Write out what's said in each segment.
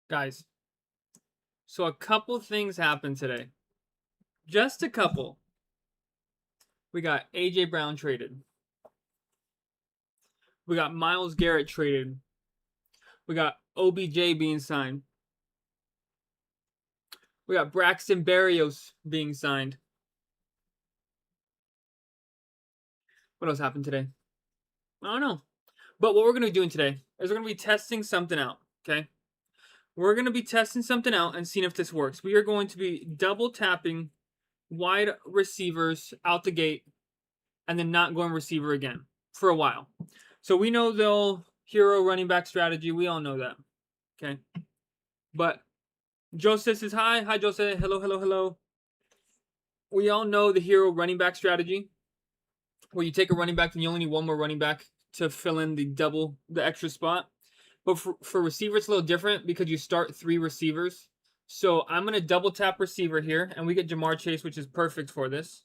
Guys, so a couple things happened today. Just a couple. We got A.J. Brown traded. We got Myles Garrett traded. We got OBJ being signed. We got Braxton Berrios being signed. What else happened today? I don't know. But what we're going to be doing today is we're going to be testing something out, okay? We're going to be testing something out and seeing if this works. We are going to be double tapping wide receivers out the gate and then not going receiver again for a while. So we know the hero running back strategy. We all know that, okay? But Joseph says hi. Hi, Joseph. Hello, hello, hello. We all know the hero running back strategy where you take a running back and you only need one more running back to fill in the extra spot. But for receiver, it's a little different because you start 3 receivers. So I'm going to double tap receiver here, and we get Jamar Chase, which is perfect for this.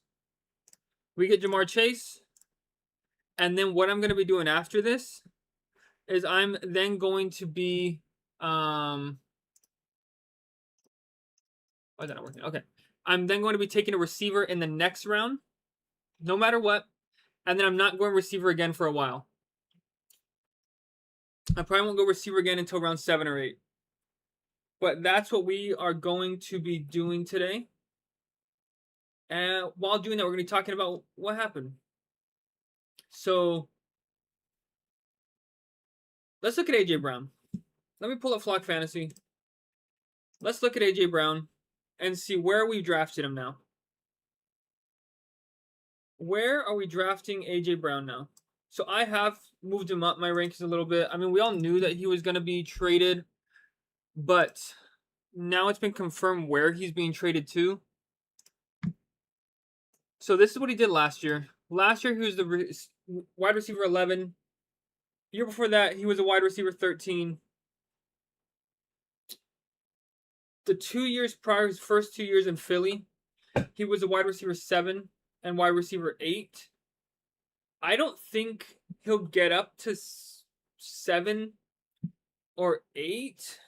We get Jamar Chase, and then what I'm going to be doing after this is I'm then going to be... why is that not working? Okay. I'm then going to be taking a receiver in the next round, no matter what, and then I'm not going receiver again for a while. I probably won't go receiver again until round 7 or 8. But that's what we are going to be doing today. And while doing that, we're going to be talking about what happened. So let's look at A.J. Brown. Let me pull up Flock Fantasy. Let's look at A.J. Brown and see where we drafted him now. Where are we drafting A.J. Brown now? So I have moved him up my rankings a little bit. I mean, we all knew that he was going to be traded, but now it's been confirmed where he's being traded to. So this is what he did last year. Last year, he was the wide receiver 11. The year before that, he was a wide receiver 13. The 2 years prior, his first 2 years in Philly, he was a wide receiver 7 and wide receiver 8. I don't think he'll get up to 7 or 8,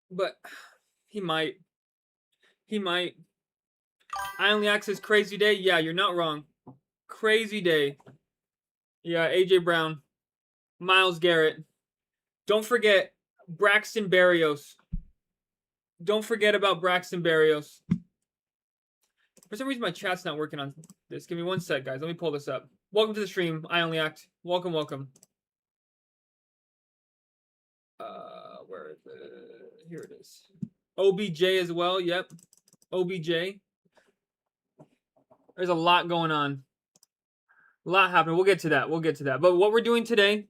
but he might. He might. I only access crazy day. Yeah, you're not wrong. Crazy day. Yeah, A.J. Brown, Myles Garrett. Don't forget Braxton Berrios. Don't forget about Braxton Berrios. For some reason, my chat's not working on this. Give me one sec, guys. Let me pull this up. Welcome to the stream. I Only Act. Welcome, welcome. Where is it? Here it is. OBJ as well. Yep. OBJ. There's a lot going on. A lot happening. We'll get to that. We'll get to that. But what we're doing today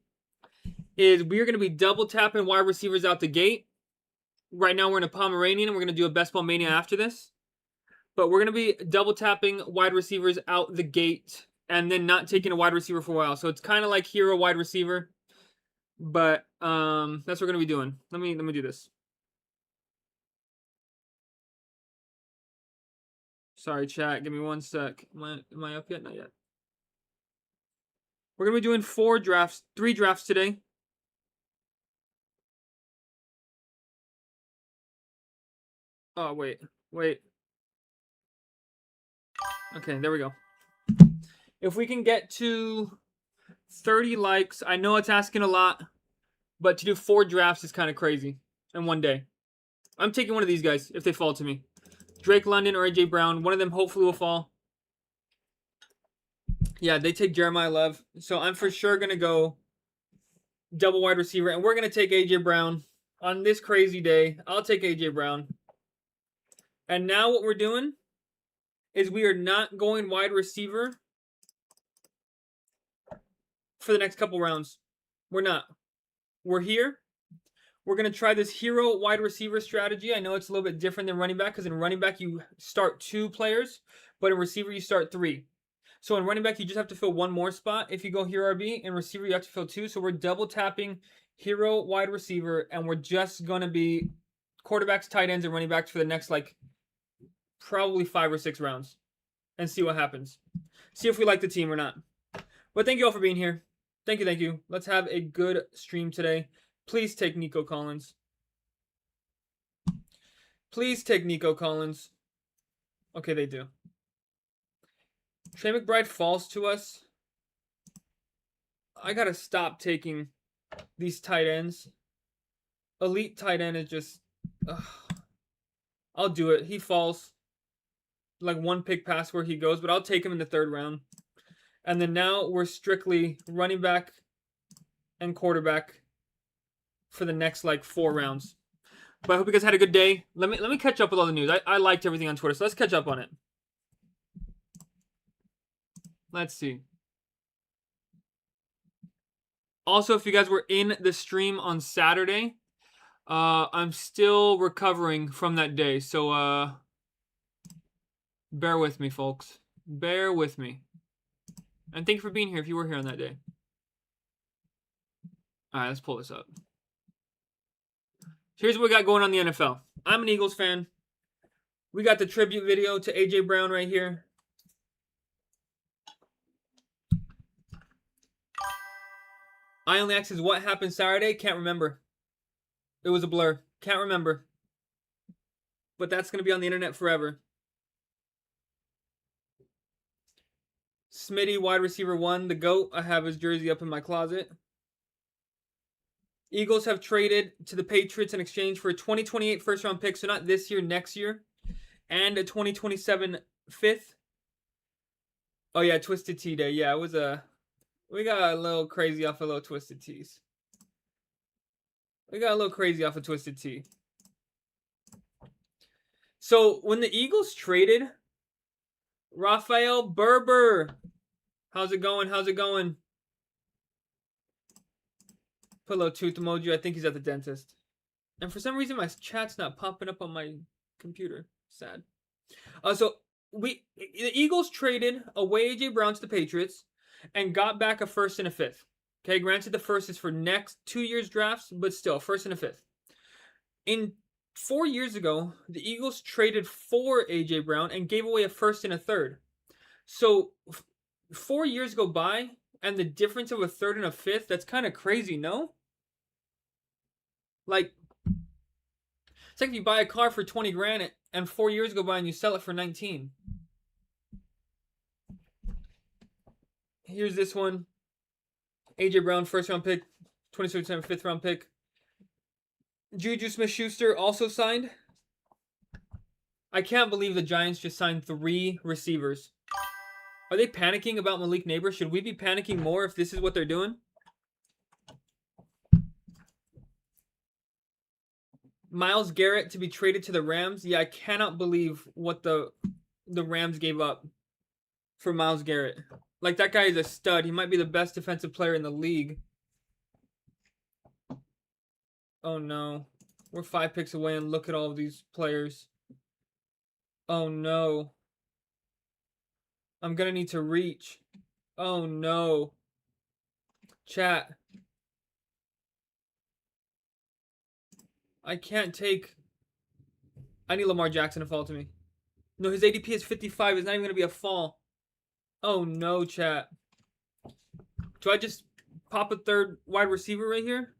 is we are going to be double tapping wide receivers out the gate. Right now, we're in a Pomeranian, and we're going to do a Best Ball Mania after this. But we're going to be double tapping wide receivers out the gate and then not taking a wide receiver for a while. So it's kind of like hero wide receiver. But that's what we're going to be doing. Let me do this. Sorry, chat. Give me one sec. Am I up yet? Not yet. We're going to be doing 3 drafts today. Oh, wait. Okay, there we go. If we can get to 30 likes, I know it's asking a lot, but to do 4 drafts is kind of crazy in one day. I'm taking one of these guys if they fall to me. Drake London or A.J. Brown. One of them hopefully will fall. Yeah, they take Jeremiah Love. So I'm for sure going to go double wide receiver, and we're going to take A.J. Brown on this crazy day. I'll take A.J. Brown. And now what we're doing is we are not going wide receiver for the next couple rounds. We're not. We're here. We're going to try this hero wide receiver strategy. I know it's a little bit different than running back because in running back you start 2 players, but in receiver you start 3. So in running back you just have to fill 1 more spot if you go hero RB. In receiver you have to fill 2. So we're double tapping hero wide receiver, and we're just going to be quarterbacks, tight ends, and running backs for the next probably 5 or 6 rounds and see what happens. See if we like the team or not. But thank you all for being here. Thank you. Let's have a good stream today. Please take Nico Collins. Please take Nico Collins. Okay, they do. Trey McBride falls to us. I gotta stop taking these tight ends. Elite tight end is just... I'll do it. He falls. Like one pick pass where he goes, but I'll take him in the 3rd round. And then now we're strictly running back and quarterback for the next like 4 rounds. But I hope you guys had a good day. Let me catch up with all the news. I liked everything on Twitter, so let's catch up on it. Let's see. Also, if you guys were in the stream on Saturday, I'm still recovering from that day, so bear with me, folks. Bear with me. And thank you for being here if you were here on that day. All right, let's pull this up. Here's what we got going on in the NFL. I'm an Eagles fan. We got the tribute video to A.J. Brown right here. I only asks what happened Saturday. Can't remember. It was a blur. Can't remember. But that's going to be on the internet forever. Smitty, wide receiver 1, the GOAT. I have his jersey up in my closet. Eagles have traded to the Patriots in exchange for a 2028 first-round pick, so not this year, next year, and a 2027 fifth. Oh, yeah, Twisted Tea Day. Yeah, it was a... We got a little crazy off of little Twisted Teas. We got a little crazy off of Twisted Tea. So, when the Eagles traded... Rafael Berber. How's it going? How's it going? Put a little tooth emoji. I think he's at the dentist. And for some reason, my chat's not popping up on my computer. Sad. So, the Eagles traded away A.J. Brown to the Patriots and got back a 1st and a 5th. Okay, granted the 1st is for next 2 years drafts, but still, 1st and a 5th. In 4 years ago, the Eagles traded for A.J. Brown and gave away a 1st and a 3rd. So, 4 years go by, and the difference of a 3rd and a 5th, that's kind of crazy, no? Like, it's like if you buy a car for 20 grand and 4 years go by and you sell it for 19. Here's this one. A.J. Brown, 1st round pick, 2027 5th round pick. Juju Smith-Schuster also signed. I can't believe the Giants just signed 3 receivers. Are they panicking about Malik Neighbors? Should we be panicking more if this is what they're doing? Myles Garrett to be traded to the Rams. Yeah, I cannot believe what the Rams gave up for Myles Garrett. Like, that guy is a stud. He might be the best defensive player in the league. Oh, no. We're 5 picks away, and look at all of these players. Oh, no. I'm going to need to reach. Oh, no. Chat. I can't take... I need Lamar Jackson to fall to me. No, his ADP is 55. It's not even going to be a fall. Oh, no, chat. Do I just pop a 3rd wide receiver right here?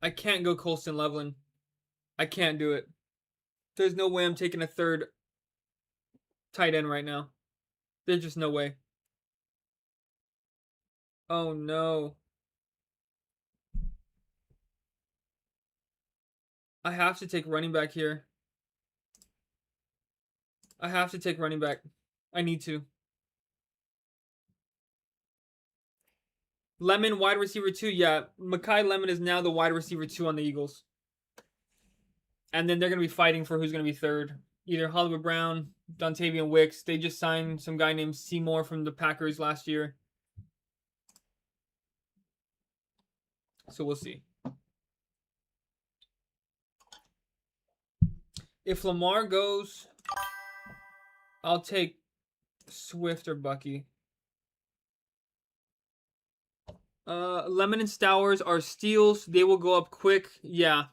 I can't go Colston Loveland. I can't do it. There's no way I'm taking a 3rd tight end right now. There's just no way. Oh, no. I have to take running back here. I have to take running back. I need to. Lemon, wide receiver 2. Yeah, Mekhi Lemon is now the wide receiver 2 on the Eagles. And then they're going to be fighting for who's going to be 3rd. Either Hollywood Brown, Dontavian Wicks. They just signed some guy named Seymour from the Packers last year. So we'll see. If Lamar goes, I'll take Swift or Bucky. Lemon and Stowers are steals. They will go up quick. Yeah.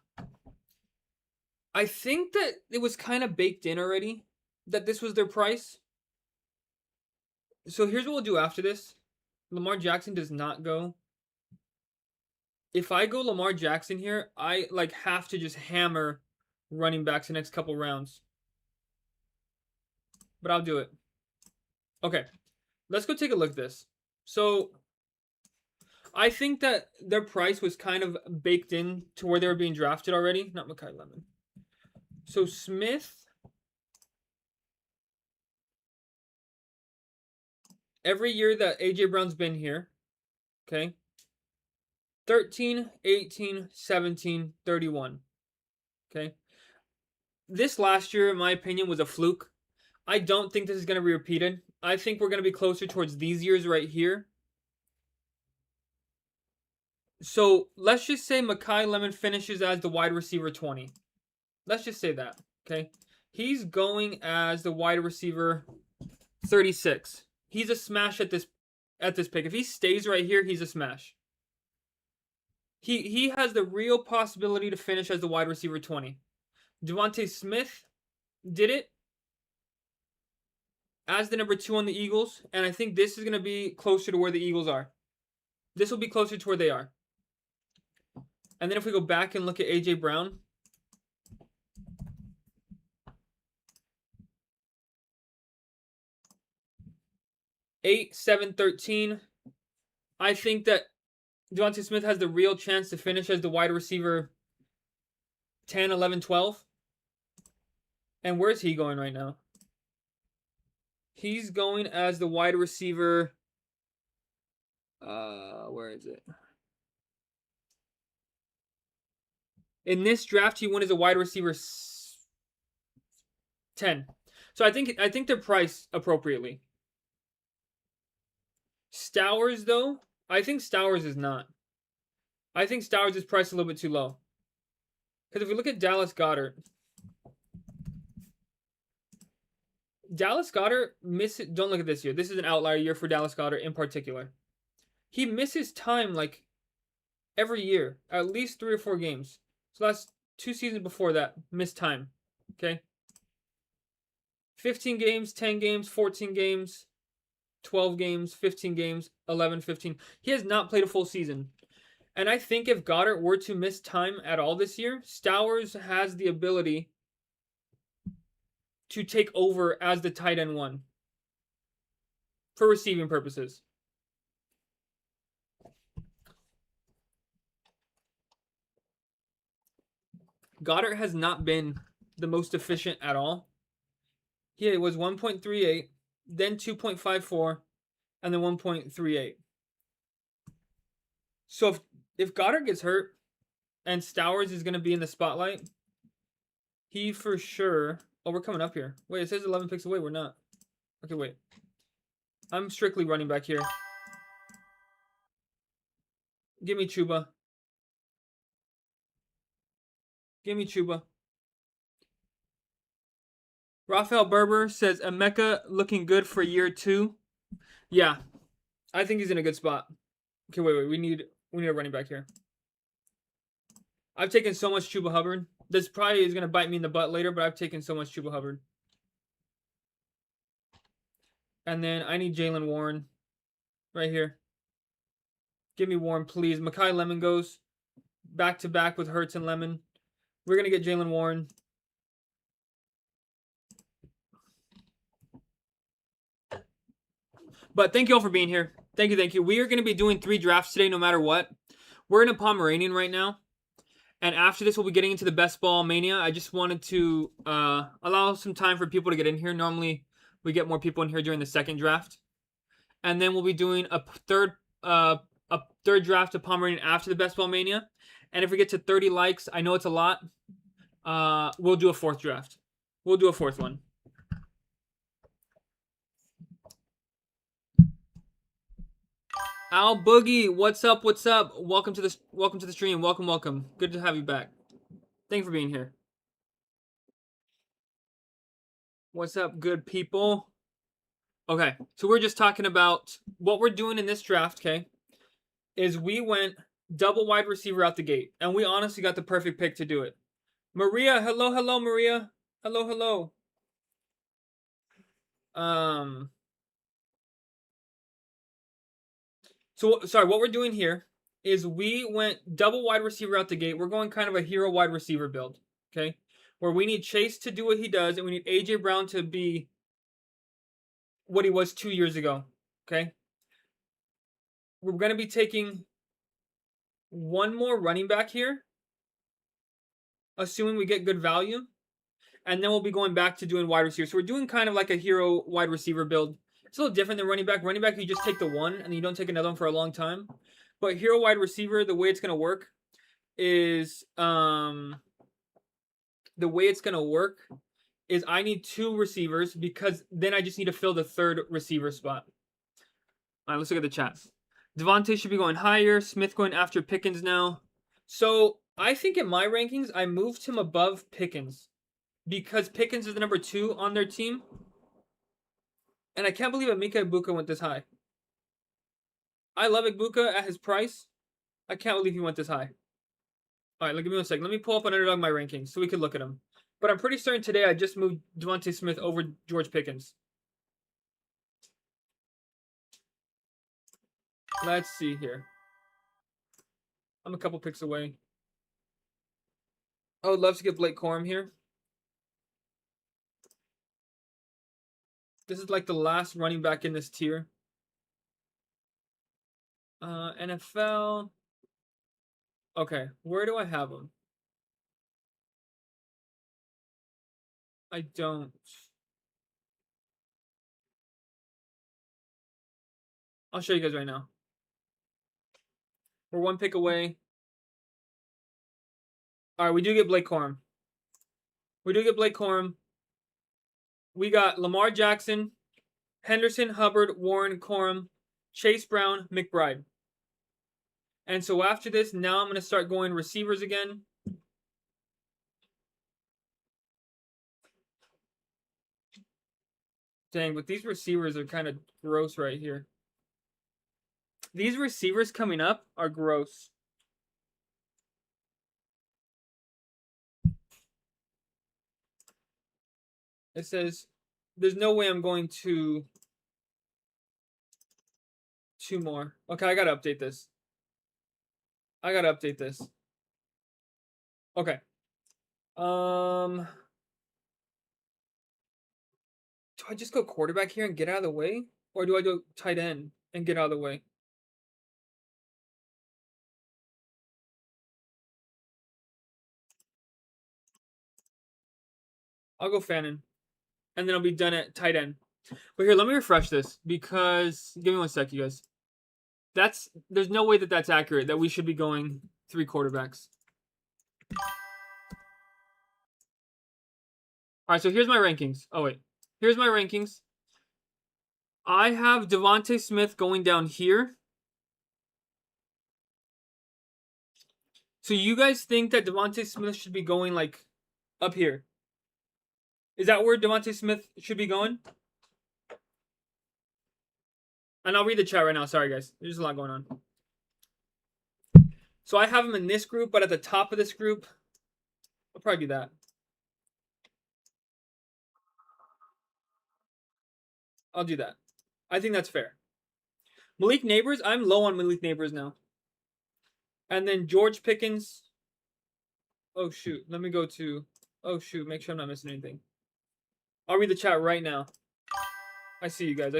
I think that it was kind of baked in already that this was their price. So here's what we'll do after this. Lamar Jackson does not go. If I go Lamar Jackson here, I like have to just hammer running backs the next couple rounds. But I'll do it. Okay, let's go take a look at this. So I think that their price was kind of baked in to where they were being drafted already. Not Makai Lemon. So Smith, every year that AJ Brown's been here, okay, 13, 18, 17, 31. Okay. This last year, in my opinion, was a fluke. I don't think this is going to be repeated. I think we're going to be closer towards these years right here. So let's just say Makai Lemon finishes as the wide receiver 20. Let's just say that. Okay. He's going as the wide receiver 36. He's a smash at this pick. If he stays right here, he's a smash. He has the real possibility to finish as the wide receiver 20. Devontae Smith did it as the number 2 on the Eagles, and I think this is going to be closer to where the Eagles are. This will be closer to where they are. And then if we go back and look at A.J. Brown, eight, 7, 13. I think that Devontae Smith has the real chance to finish as the wide receiver 10, 11, 12. And where's he going right now? He's going as the wide receiver. Where is it? In this draft, he went as a wide receiver 10. So I think they're priced appropriately. Stowers, though, I think Stowers is not. I think Stowers is priced a little bit too low. Because if we look at Dallas Goedert misses. Don't look at this year. This is an outlier year for Dallas Goedert in particular. He misses time like every year, at least 3 or 4 games. So that's 2 seasons before that, missed time. Okay? 15 games, 10 games, 14 games, 12 games, 15 games, 11, 15. He has not played a full season. And I think if Goddard were to miss time at all this year, Stowers has the ability to take over as the tight end 1 for receiving purposes. Goddard has not been the most efficient at all. He was 1.38, then 2.54, and then 1.38. So if Goddard gets hurt and Stowers is going to be in the spotlight, he for sure... Oh, we're coming up here. Wait, it says 11 picks away. We're not. Okay, wait. I'm strictly running back here. Give me Chuba. Give me Chuba. Rafael Berber says Emeka looking good for year 2. Yeah, I think he's in a good spot. Okay, wait. We need a running back here. I've taken so much Chuba Hubbard. This probably is going to bite me in the butt later, but I've taken so much Chuba Hubbard. And then I need Jalen Warren right here. Give me Warren, please. Makai Lemon goes back-to-back with Hurts and Lemon. We're going to get Jalen Warren. But thank you all for being here. Thank you. We are going to be doing 3 drafts today no matter what. We're in a Pomeranian right now. And after this, we'll be getting into the best ball mania. I just wanted to allow some time for people to get in here. Normally, we get more people in here during the second draft. And then we'll be doing a third draft of Pomeranian after the best ball mania. And if we get to 30 likes, I know it's a lot, we'll do a 4th draft. We'll do a 4th one. Al Boogie, what's up? Welcome to the stream. Welcome. Good to have you back. Thanks for being here. What's up, good people? Okay, so we're just talking about what we're doing in this draft, okay? Is we went double wide receiver out the gate, and we honestly got the perfect pick to do it. Maria, hello, Maria. Hello. So, sorry, what we're doing here is we went double wide receiver out the gate. We're going kind of a hero wide receiver build, okay? Where we need Chase to do what he does, and we need A.J. Brown to be what he was 2 years ago, okay? We're going to be taking one more running back here, assuming we get good value, and then we'll be going back to doing wide receiver. So we're doing kind of like a hero wide receiver build. It's a little different than running back. Running back, you just take the one, and then you don't take another one for a long time. But hero wide receiver, the way it's going to work is I need 2 receivers because then I just need to fill the third receiver spot. All right, let's look at the chat. Devontae should be going higher. Smith going after Pickens now. So I think in my rankings, I moved him above Pickens because Pickens is the number 2 on their team. And I can't believe Emeka Egbuka went this high. I love Egbuka at his price. I can't believe he went this high. All right, give me 1 second. Let me pull up on Underdog my rankings so we can look at them. But I'm pretty certain today I just moved Devontae Smith over George Pickens. Let's see here. I'm a couple picks away. I would love to get Blake Corum here. This is like the last running back in this tier. NFL. Okay, where do I have him? I don't. I'll show you guys right now. We're 1 pick away. All right, we do get Blake Corum. We got Lamar Jackson, Henderson, Hubbard, Warren, Corum, Chase Brown, McBride. And so after this, now I'm going to start going receivers again. Dang, but these receivers are kind of gross right here. These receivers coming up are gross. It says, there's no way I'm going to 2 more. Okay, I got to update this. Okay. Do I just go quarterback here and get out of the way? Or do I go tight end and get out of the way? I'll go Fannin. And then I'll be done at tight end. But here, let me refresh this because give me 1 sec, you guys. There's no way that that's accurate, that we should be going 3 quarterbacks. All right, so here's my rankings. Oh, wait. Here's my rankings. I have Devontae Smith going down here. So you guys think that Devontae Smith should be going, like, up here? Is that where Devontae Smith should be going? And I'll read the chat right now. Sorry, guys. There's a lot going on. So I have him in this group, but at the top of this group, I'll probably do that. I'll do that. I think that's fair. Malik Neighbors, I'm low on Malik Neighbors now. And then George Pickens. Oh, shoot. Let me go to... Oh, shoot. Make sure I'm not missing anything. I'll read the chat right now. I see you guys.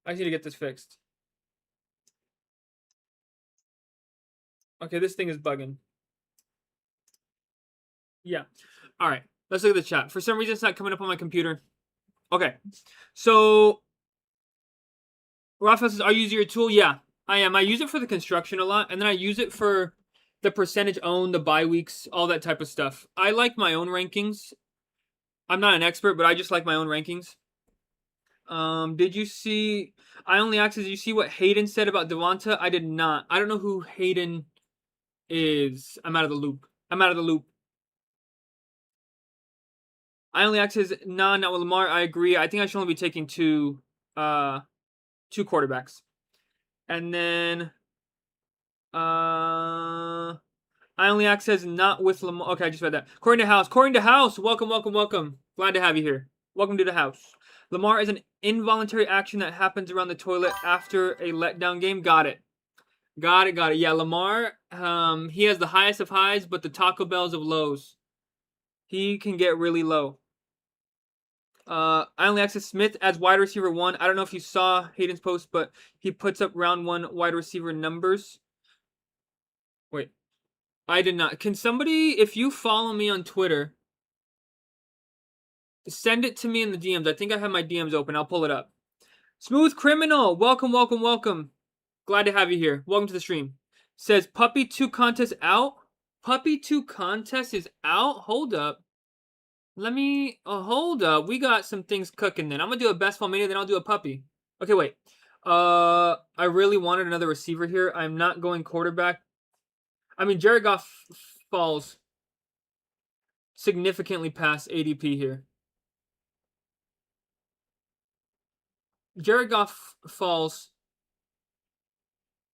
I just need to get this fixed. Okay, this thing is bugging. Yeah. All right. Let's look at the chat. For some reason, it's not coming up on my computer. Okay. So, Rafael says, are you using your tool? Yeah, I am. I use it for the construction a lot, and then I use it for the percentage owned, the bye weeks, all that type of stuff. I like my own rankings. I'm not an expert, but I just like my own rankings. Did you see... I only asked, did you see what Hayden said about Devonta? I did not. I don't know who Hayden is. I'm out of the loop. I only asked his... Nah, not with Lamar. I agree. I think I should only be taking 2 quarterbacks. And then... I only access not with Lamar. Okay, I just read that. According to House. Welcome. Glad to have you here. Welcome to the house. Lamar is an involuntary action that happens around the toilet after a letdown game. Got it. Got it. Yeah, Lamar, he has the highest of highs, but the Taco Bells of lows. He can get really low. I only access Smith as wide receiver 1. I don't know if you saw Hayden's post, but he puts up round 1 wide receiver numbers. Wait. I did not. Can somebody, if you follow me on Twitter, send it to me in the DMs. I think I have my DMs open. I'll pull it up. Smooth Criminal. Welcome. Glad to have you here. Welcome to the stream. Says Puppy 2 contest out. Puppy 2 contest is out? Hold up. Hold up. We got some things cooking then. I'm going to do a best ball mania, then I'll do a puppy. Okay, wait. I really wanted another receiver here. I'm not going quarterback. I mean, Jared Goff falls significantly past ADP here. Jared Goff falls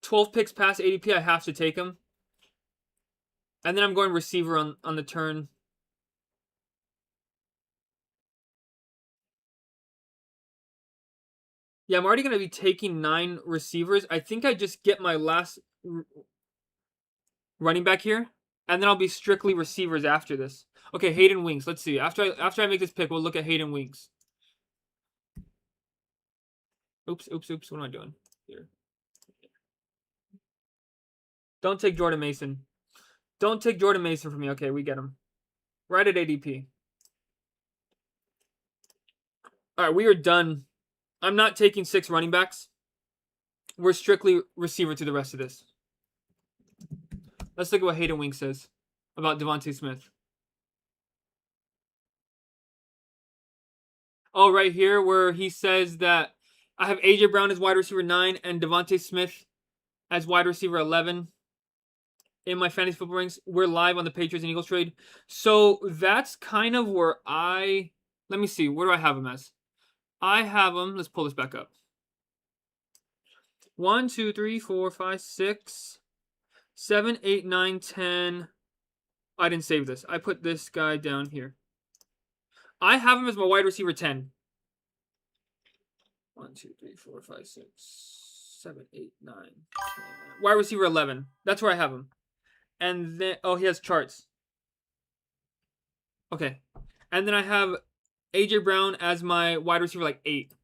12 picks past ADP. I have to take him. And then I'm going receiver on the turn. Yeah, I'm already going to be taking 9 receivers. I think I just get my last running back here. And then I'll be strictly receivers after this. Okay, Hayden Winks. Let's see. After I make this pick, we'll look at Hayden Winks. Oops. What am I doing here? Don't take Jordan Mason. Don't take Jordan Mason from me. Okay, we get him. Right at ADP. All right, we are done. I'm not taking 6 running backs. We're strictly receiver to the rest of this. Let's look at what Hayden Winks says about Devontae Smith. Oh, right here where he says that I have AJ Brown as wide receiver 9 and Devontae Smith as wide receiver 11 in my fantasy football ranks. We're live on the Patriots and Eagles trade. So that's kind of where let me see. Where do I have him as? I have him. Let's pull this back up. 1, 2, 3, 4, 5, 6, 7, 8, 9, 10. I didn't save this. I put this guy down here. I have him as my wide receiver 10. 1, 2, 3, 4, 5, 6, 7, 8, 9, 10. Wide receiver 11. That's where I have him. And then, he has charts. Okay. And then I have AJ Brown as my wide receiver 8.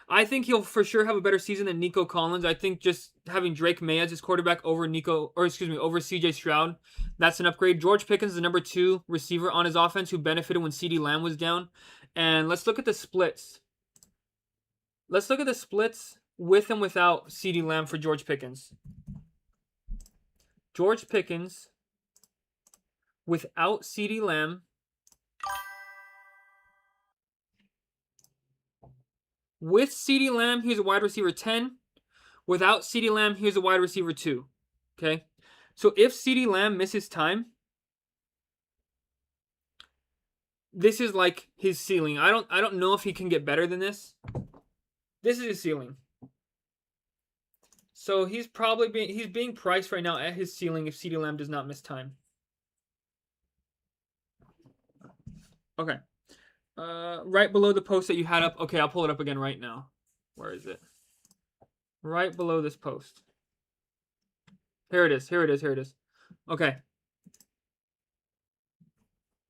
I think he'll for sure have a better season than Nico Collins. I think just having Drake May as his quarterback over over CJ Stroud, that's an upgrade. George Pickens is the number 2 receiver on his offense who benefited when CeeDee Lamb was down. And let's look at the splits. Let's look at the splits with and without CeeDee Lamb for George Pickens. George Pickens without CeeDee Lamb. With CeeDee Lamb, he's a wide receiver 10. Without CeeDee Lamb, he's a wide receiver 2. Okay? So if CeeDee Lamb misses time, this is like his ceiling. I don't know if he can get better than this. This is his ceiling. So he's being priced right now at his ceiling if CeeDee Lamb does not miss time. Okay. Right below the post that you had up. Okay, I'll pull it up again right now. Where is it? Right below this post. Here it is. Okay.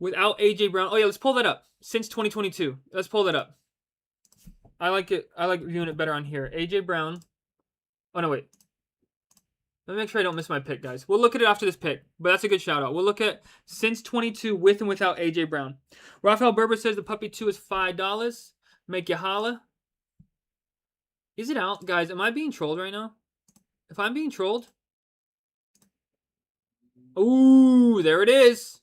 Without AJ Brown. Oh yeah, let's pull that up. Since 2022. Let's pull that up. I like it. I like viewing it better on here. AJ Brown. Oh no, wait. Let me make sure I don't miss my pick, guys. We'll look at it after this pick, but that's a good shout out. We'll look at since 22 with and without AJ Brown. Rafael Berber says the puppy 2 is $5. Make you holla. Is it out? Guys, am I being trolled right now? If I'm being trolled. Ooh, there it is.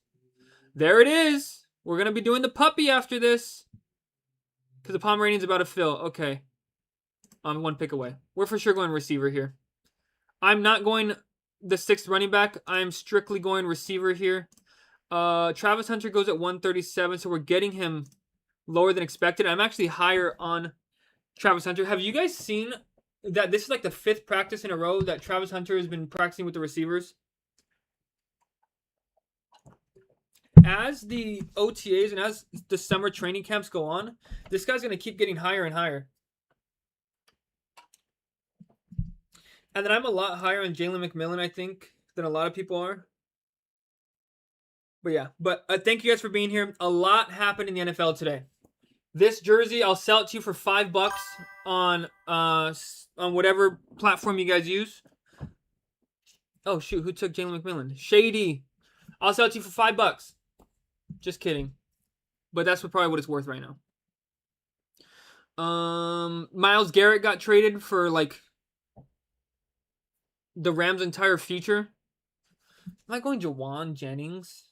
There it is. We're going to be doing the puppy after this. Because the Pomeranian's about to fill. Okay. I'm 1 pick away. We're for sure going receiver here. I'm not going the 6th running back. I'm strictly going receiver here. Travis Hunter goes at 137, so we're getting him lower than expected. I'm actually higher on Travis Hunter. Have you guys seen that this is like the 5th practice in a row that Travis Hunter has been practicing with the receivers? as the OTAs and as the summer training camps go on, this guy's going to keep getting higher and higher. And then I'm a lot higher on Jalen McMillan, I think, than a lot of people are. But yeah, thank you guys for being here. A lot happened in the NFL today. This jersey, I'll sell it to you for $5 on whatever platform you guys use. Oh shoot, who took Jalen McMillan? Shady. I'll sell it to you for $5. Just kidding. But that's probably what it's worth right now. Myles Garrett got traded for like the Rams' entire future. Am I going Jawan Jennings?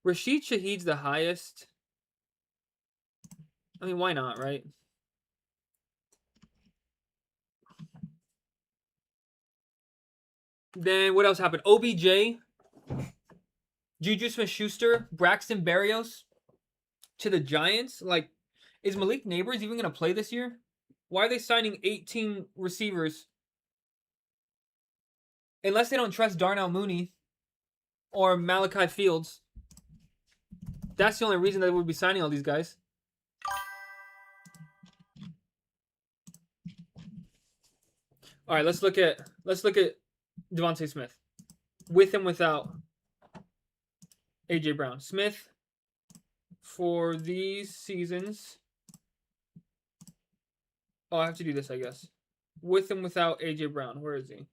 Rashid Shaheed's the highest. I mean, why not, right? Then what else happened? OBJ, Juju Smith-Schuster, Braxton Berrios to the Giants. Like, is Malik Neighbors even going to play this year? Why are they signing 18 receivers? Unless they don't trust Darnell Mooney or Malachi Fields. That's the only reason they would be signing all these guys. All right, let's look at Devontae Smith, with and without AJ Brown. Smith for these seasons. Oh, I have to do this, I guess. With and without AJ Brown. Where is he?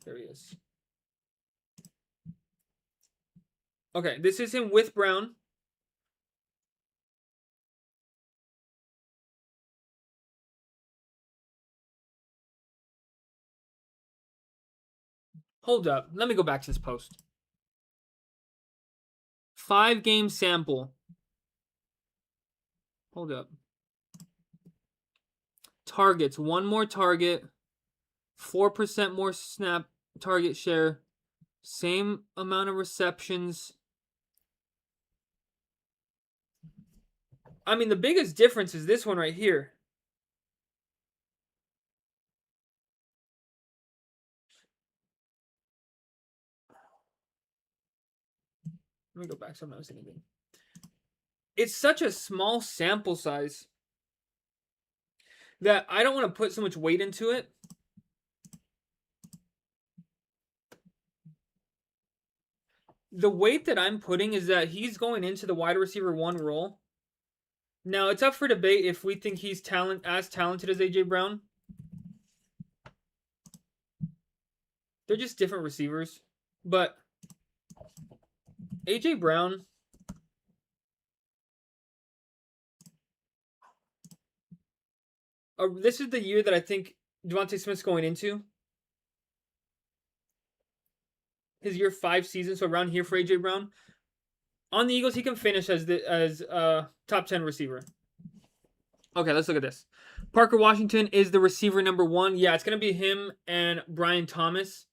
There he is. Okay, this is him with Brown. Hold up. Let me go back to this post. 5-game sample. Hold up. Targets. 1 more target. 4% more snap target share. Same amount of receptions. I mean, the biggest difference is this one right here. Let me go back so I'm not missing anything. It's such a small sample size that I don't want to put so much weight into it. The weight that I'm putting is that he's going into the wide receiver 1 role. Now, it's up for debate if we think he's as talented as AJ Brown. They're just different receivers. But AJ Brown, this is the year that I think Devontae Smith's going into. His year 5 season, so around here for AJ Brown. On the Eagles, he can finish as top 10 receiver. Okay, let's look at this. Parker Washington is the receiver number 1. Yeah, it's going to be him and Brian Thomas.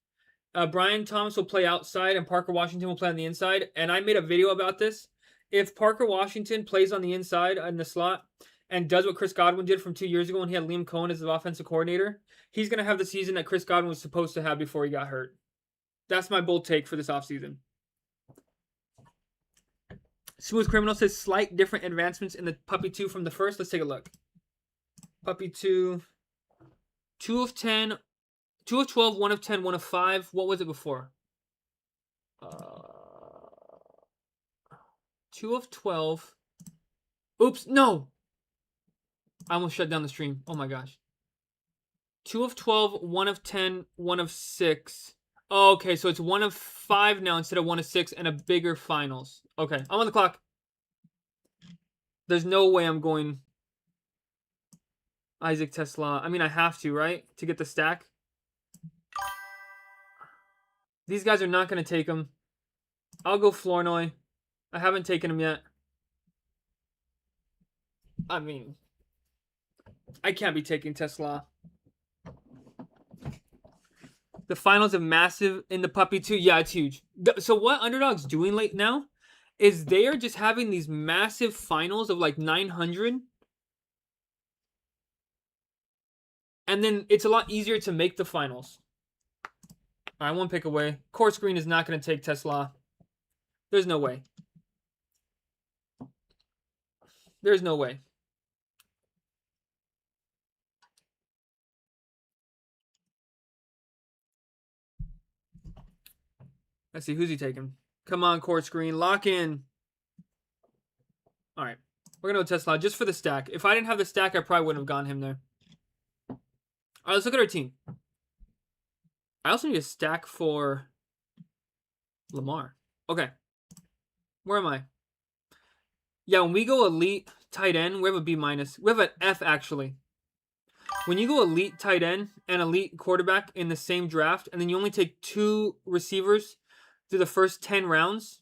Brian Thomas will play outside and Parker Washington will play on the inside. And I made a video about this. If Parker Washington plays on the inside in the slot and does what Chris Godwin did from 2 years ago when he had Liam Cohen as the offensive coordinator, he's going to have the season that Chris Godwin was supposed to have before he got hurt. That's my bold take for this offseason. Smooth Criminal says slight different advancements in the Puppy 2 from the first. Let's take a look. Puppy 2. 2 of 10. 2 of 12, 1 of 10, 1 of 5. What was it before? 2 of 12. Oops, no! I almost shut down the stream. Oh my gosh. 2 of 12, 1 of 10, 1 of 6. Oh, okay, so it's 1 of 5 now instead of 1 of 6 and a bigger finals. Okay, I'm on the clock. There's no way I'm going Isaac Tesla. I mean, I have to, right? To get the stack. These guys are not going to take him. I'll go Flournoy. I haven't taken him yet. I mean, I can't be taking Tesla. The finals are massive in the Puppy 2. Yeah, it's huge. So what Underdog's doing late now is they are just having these massive finals of like 900. And then it's a lot easier to make the finals. All right, 1 pick away. Course Green is not going to take Tesla. There's no way. There's no way. Let's see, who's he taking? Come on, court screen. Lock in. All right. We're going to go Tesla just for the stack. If I didn't have the stack, I probably wouldn't have gone him there. All right, let's look at our team. I also need a stack for Lamar. Okay. Where am I? Yeah, when we go elite tight end, we have a B minus. We have an F, actually. When you go elite tight end and elite quarterback in the same draft, and then you only take 2 receivers through the first 10 rounds,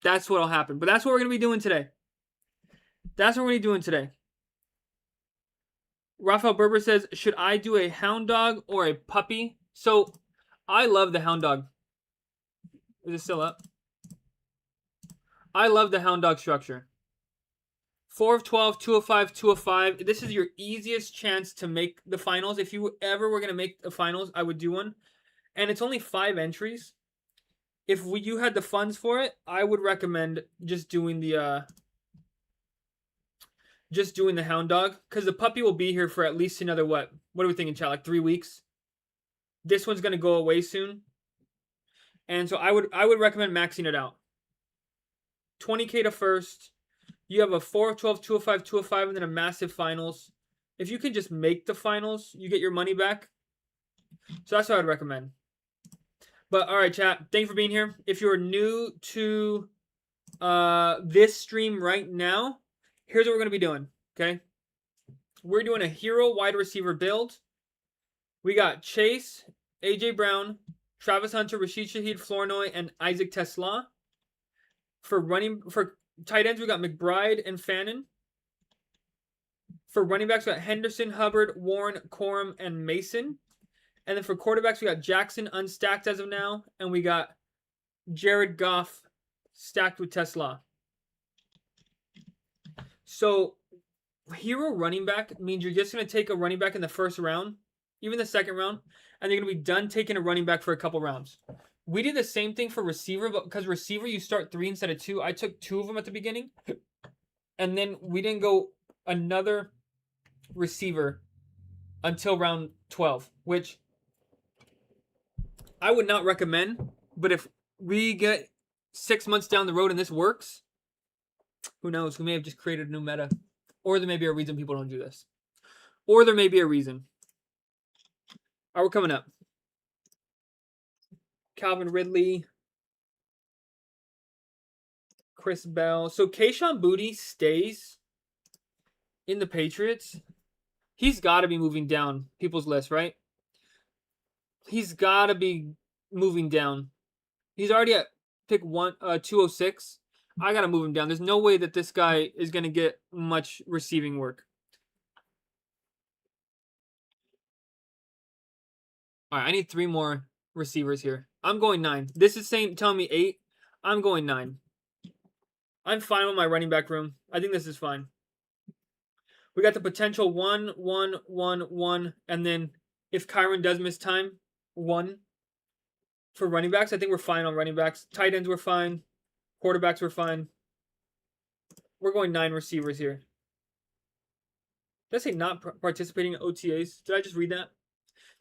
that's what'll happen. But that's what we're going to be doing today. That's what we're going to be doing today. Rafael Berber says, should I do a hound dog or a puppy? So, I love the hound dog. Is it still up? I love the hound dog structure. 4 of 12, 2 of 5, 2 of 5. This is your easiest chance to make the finals. If you ever were going to make the finals, I would do one. And it's only 5 entries. If you had the funds for it, I would recommend just doing the hound dog, because the puppy will be here for at least another what are we thinking, chat? Like 3 weeks. This one's gonna go away soon, and so I would recommend maxing it out. 20K to first. You have a 4 of 12, 2 of 5, 2 of 5, and then a massive finals. If you can just make the finals, you get your money back. So that's what I'd recommend. But all right, chat. Thank you for being here. If you're new to this stream right now, here's what we're going to be doing, okay? We're doing a hero wide receiver build. We got Chase, A.J. Brown, Travis Hunter, Rashid Shaheed, Flournoy, and Isaac TeSlaa. For tight ends, we got McBride and Fannin. For running backs, we got Henderson, Hubbard, Warren, Corum, and Mason. And then for quarterbacks, we got Jackson unstacked as of now, and we got Jared Goff stacked with TeSlaa. So, hero running back means you're just going to take a running back in the first round, even the second round, and you're going to be done taking a running back for a couple rounds. We did the same thing for receiver, but because receiver, you start 3 instead of 2. I took 2 of them at the beginning, and then we didn't go another receiver until round 12, which I would not recommend. But if we get 6 months down the road and this works, who knows? We may have just created a new meta. Or there may be a reason people don't do this. Or there may be a reason. All right, we're coming up. Calvin Ridley. Chris Bell. So Kayshon Boutte stays in the Patriots. He's got to be moving down people's list, right? He's got to be moving down. He's already at pick 206. I got to move him down. There's no way that this guy is going to get much receiving work. All right, I need 3 more receivers here. I'm going 9. This is telling me 8. I'm going 9. I'm fine with my running back room. I think this is fine. We got the potential 1, 1, 1, 1, and then if Kyron does miss time, 1 for running backs. I think we're fine on running backs. Tight ends, we're fine. Quarterbacks, we're fine. We're going 9 receivers here. Did I say not participating in OTAs? Did I just read that?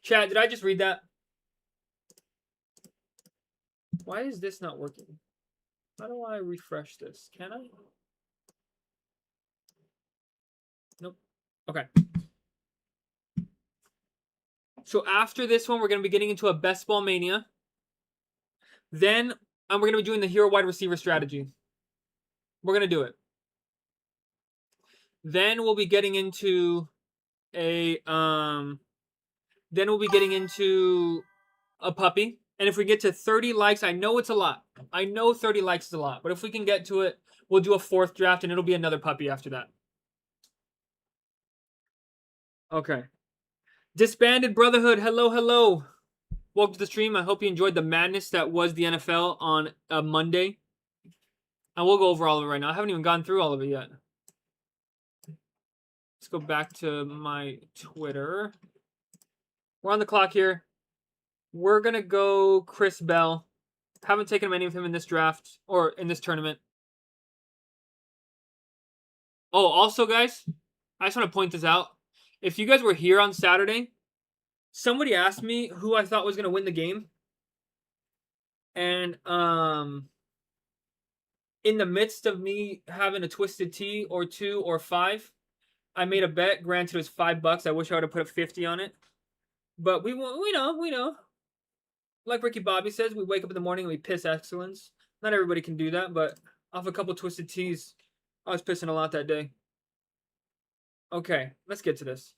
Chat, did I just read that? Why is this not working? How do I refresh this? Can I? Nope. Okay. So after this one, we're going to be getting into a best ball mania. Then we're going to be doing the hero wide receiver strategy. We're going to do it. Then we'll be getting into a puppy. And if we get to 30 likes, I know it's a lot. I know 30 likes is a lot. But if we can get to it, we'll do a 4th draft and it'll be another puppy after that. Okay. Disbanded Brotherhood. Hello, hello. Welcome to the stream. I hope you enjoyed the madness that was the NFL on a Monday. And we'll go over all of it right now. I haven't even gone through all of it yet. Let's go back to my Twitter. We're on the clock here. We're going to go Chris Bell. Haven't taken any of him in this draft or in this tournament. Oh, also, guys, I just want to point this out. If you guys were here on Saturday, somebody asked me who I thought was going to win the game. And in the midst of me having a twisted T or 2 or 5, I made a bet. Granted, it was $5. I wish I would have put a 50 on it. But we know. Like Ricky Bobby says, we wake up in the morning and we piss excellence. Not everybody can do that, but off a couple twisted T's, I was pissing a lot that day. Okay, let's get to this.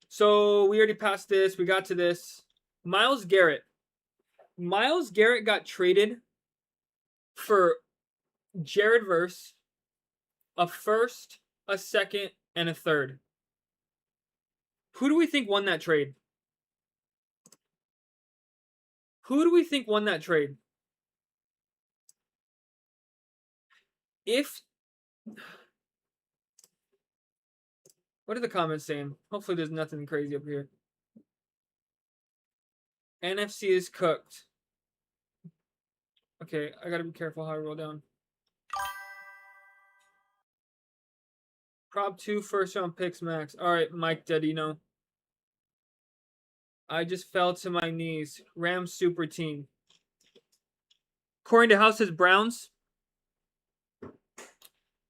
So we already passed this. We got to this. Myles Garrett. Myles Garrett got traded for Jared Verse, a first, a second, and a third. Who do we think won that trade? Who do we think won that trade? What are the comments saying? Hopefully there's nothing crazy up here. NFC is cooked. Okay, I gotta be careful how I roll down. Prop 2 first round picks max. Alright, Mike Dedino. I just fell to my knees. Rams super team. According to House says Browns.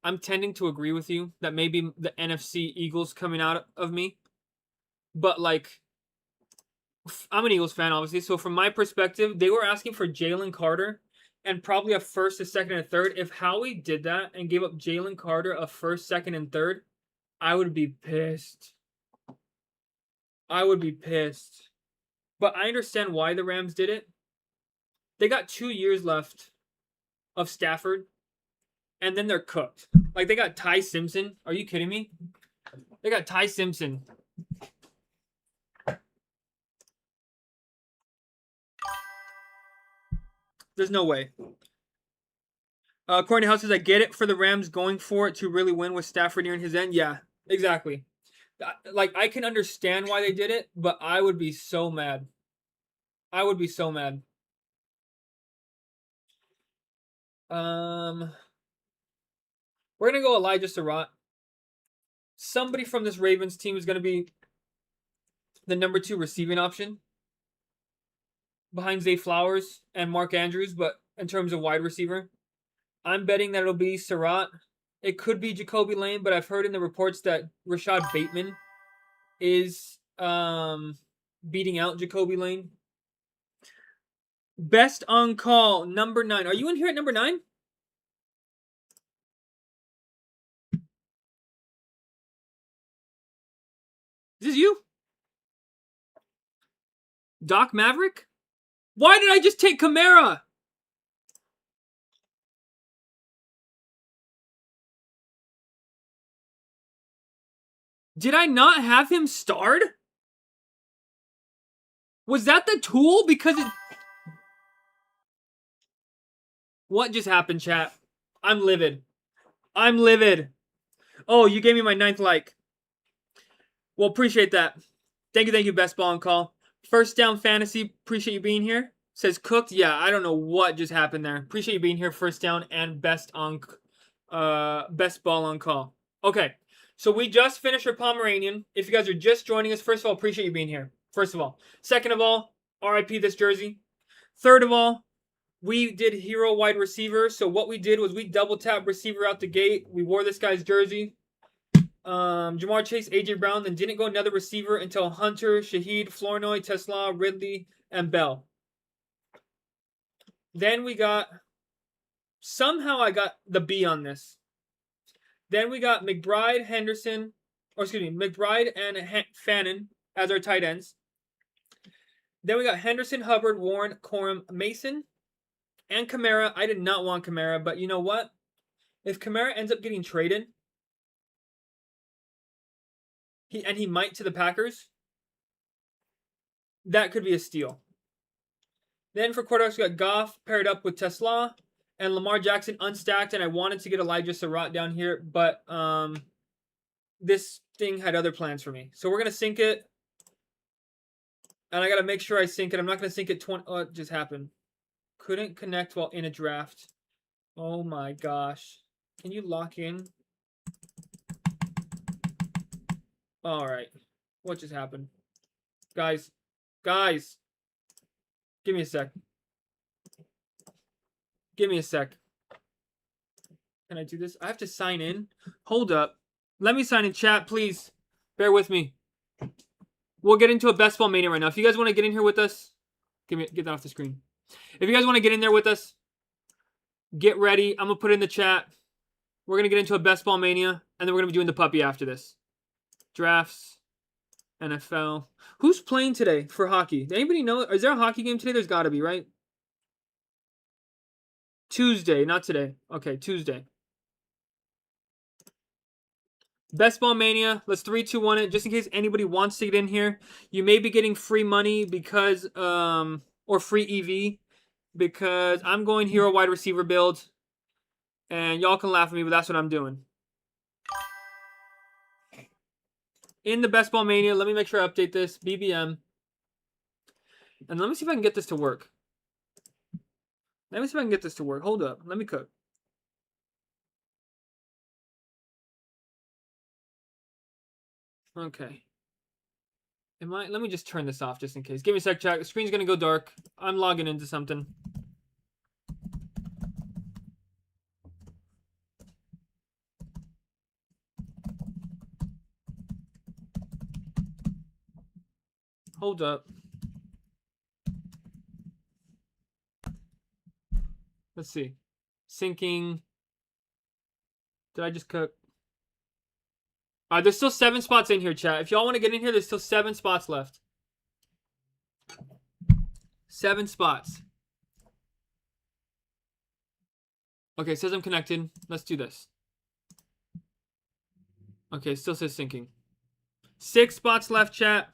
I'm tending to agree with you that maybe the NFC Eagles coming out of me. But, like, I'm an Eagles fan, obviously. So, from my perspective, they were asking for Jalen Carter and probably a first, a second, and a third. If Howie did that and gave up Jalen Carter a first, second, and third, I would be pissed. I would be pissed. But I understand why the Rams did it. They got 2 years left of Stafford. And then they're cooked. Like, they got Ty Simpson. Are you kidding me? They got Ty Simpson. There's no way. According to House says, I get it for the Rams going for it to really win with Stafford nearing his end. Yeah, exactly. Like, I can understand why they did it, but I would be so mad. I would be so mad. We're going to go Elijah Surratt. Somebody from this Ravens team is going to be the number 2 receiving option behind Zay Flowers and Mark Andrews, but in terms of wide receiver, I'm betting that it'll be Surratt. It could be Jacoby Lane, but I've heard in the reports that Rashad Bateman is beating out Jacoby Lane. Best on call, number 9. Are you in here at number 9? Is this you? Doc Maverick? Why did I just take Kamara? Did I not have him starred? Was that the tool? Because it... What just happened, chat? I'm livid. I'm livid. Oh, you gave me my 9th like. Well, appreciate that. Thank you, best ball on call. First down fantasy, appreciate you being here. Says cooked. Yeah, I don't know what just happened there. Appreciate you being here, first down and best ball on call. Okay, so we just finished our Pomeranian. If you guys are just joining us, first of all, appreciate you being here. First of all. Second of all, RIP this jersey. Third of all, we did hero wide receiver. So what we did was we double tap receiver out the gate. We wore this guy's jersey. Jamar Chase, AJ Brown, then didn't go another receiver until Hunter, Shaheed, Flournoy, Tesla, Ridley, and Bell. Then we got, somehow I got the B on this. Then we got McBride, McBride and Fannin as our tight ends. Then we got Henderson, Hubbard, Warren, Corum, Mason, and Kamara. I did not want Kamara, but you know what? If Kamara ends up getting traded, he might to the Packers, that could be a steal. Then for quarterbacks, we got Goff paired up with Tesla and Lamar Jackson unstacked, and I wanted to get Elijah Surratt down here, but this thing had other plans for me. So we're going to sync it. And I got to make sure I sync it. I'm not going to sync it 20. Oh, it just happened. Couldn't connect while in a draft. Oh my gosh. Can you lock in? All right. What just happened? Guys. Guys. Give me a sec. Give me a sec. Can I do this? I have to sign in. Hold up. Let me sign in. Chat, please. Bear with me. We'll get into a best ball mania right now. If you guys want to get in here with us, get that off the screen. If you guys want to get in there with us, get ready. I'm going to put it in the chat. We're going to get into a best ball mania, and then we're going to be doing the puppy after this. Drafts, NFL. Who's playing today for hockey? Does anybody know? Is there a hockey game today? There's got to be, right? Tuesday, not today. Okay, Tuesday. Best Ball Mania. Let's 3, 2, 1 it. Just in case anybody wants to get in here. You may be getting free money because, or free EV. Because I'm going hero wide receiver build. And y'all can laugh at me, but that's what I'm doing. In the Best Ball Mania, let me make sure I update this. BBM. And let me see if I can get this to work. Let me see if I can get this to work. Hold up. Let me cook. Okay. Let me just turn this off just in case. Give me a sec, chat. The screen's gonna go dark. I'm logging into something. Hold up. Let's see. Syncing. Did I just cook? Alright, there's still 7 spots in here, chat. If y'all want to get in here, there's still 7 spots left. 7 spots. Okay, it says I'm connected. Let's do this. Okay, it still says syncing. 6 spots left, chat.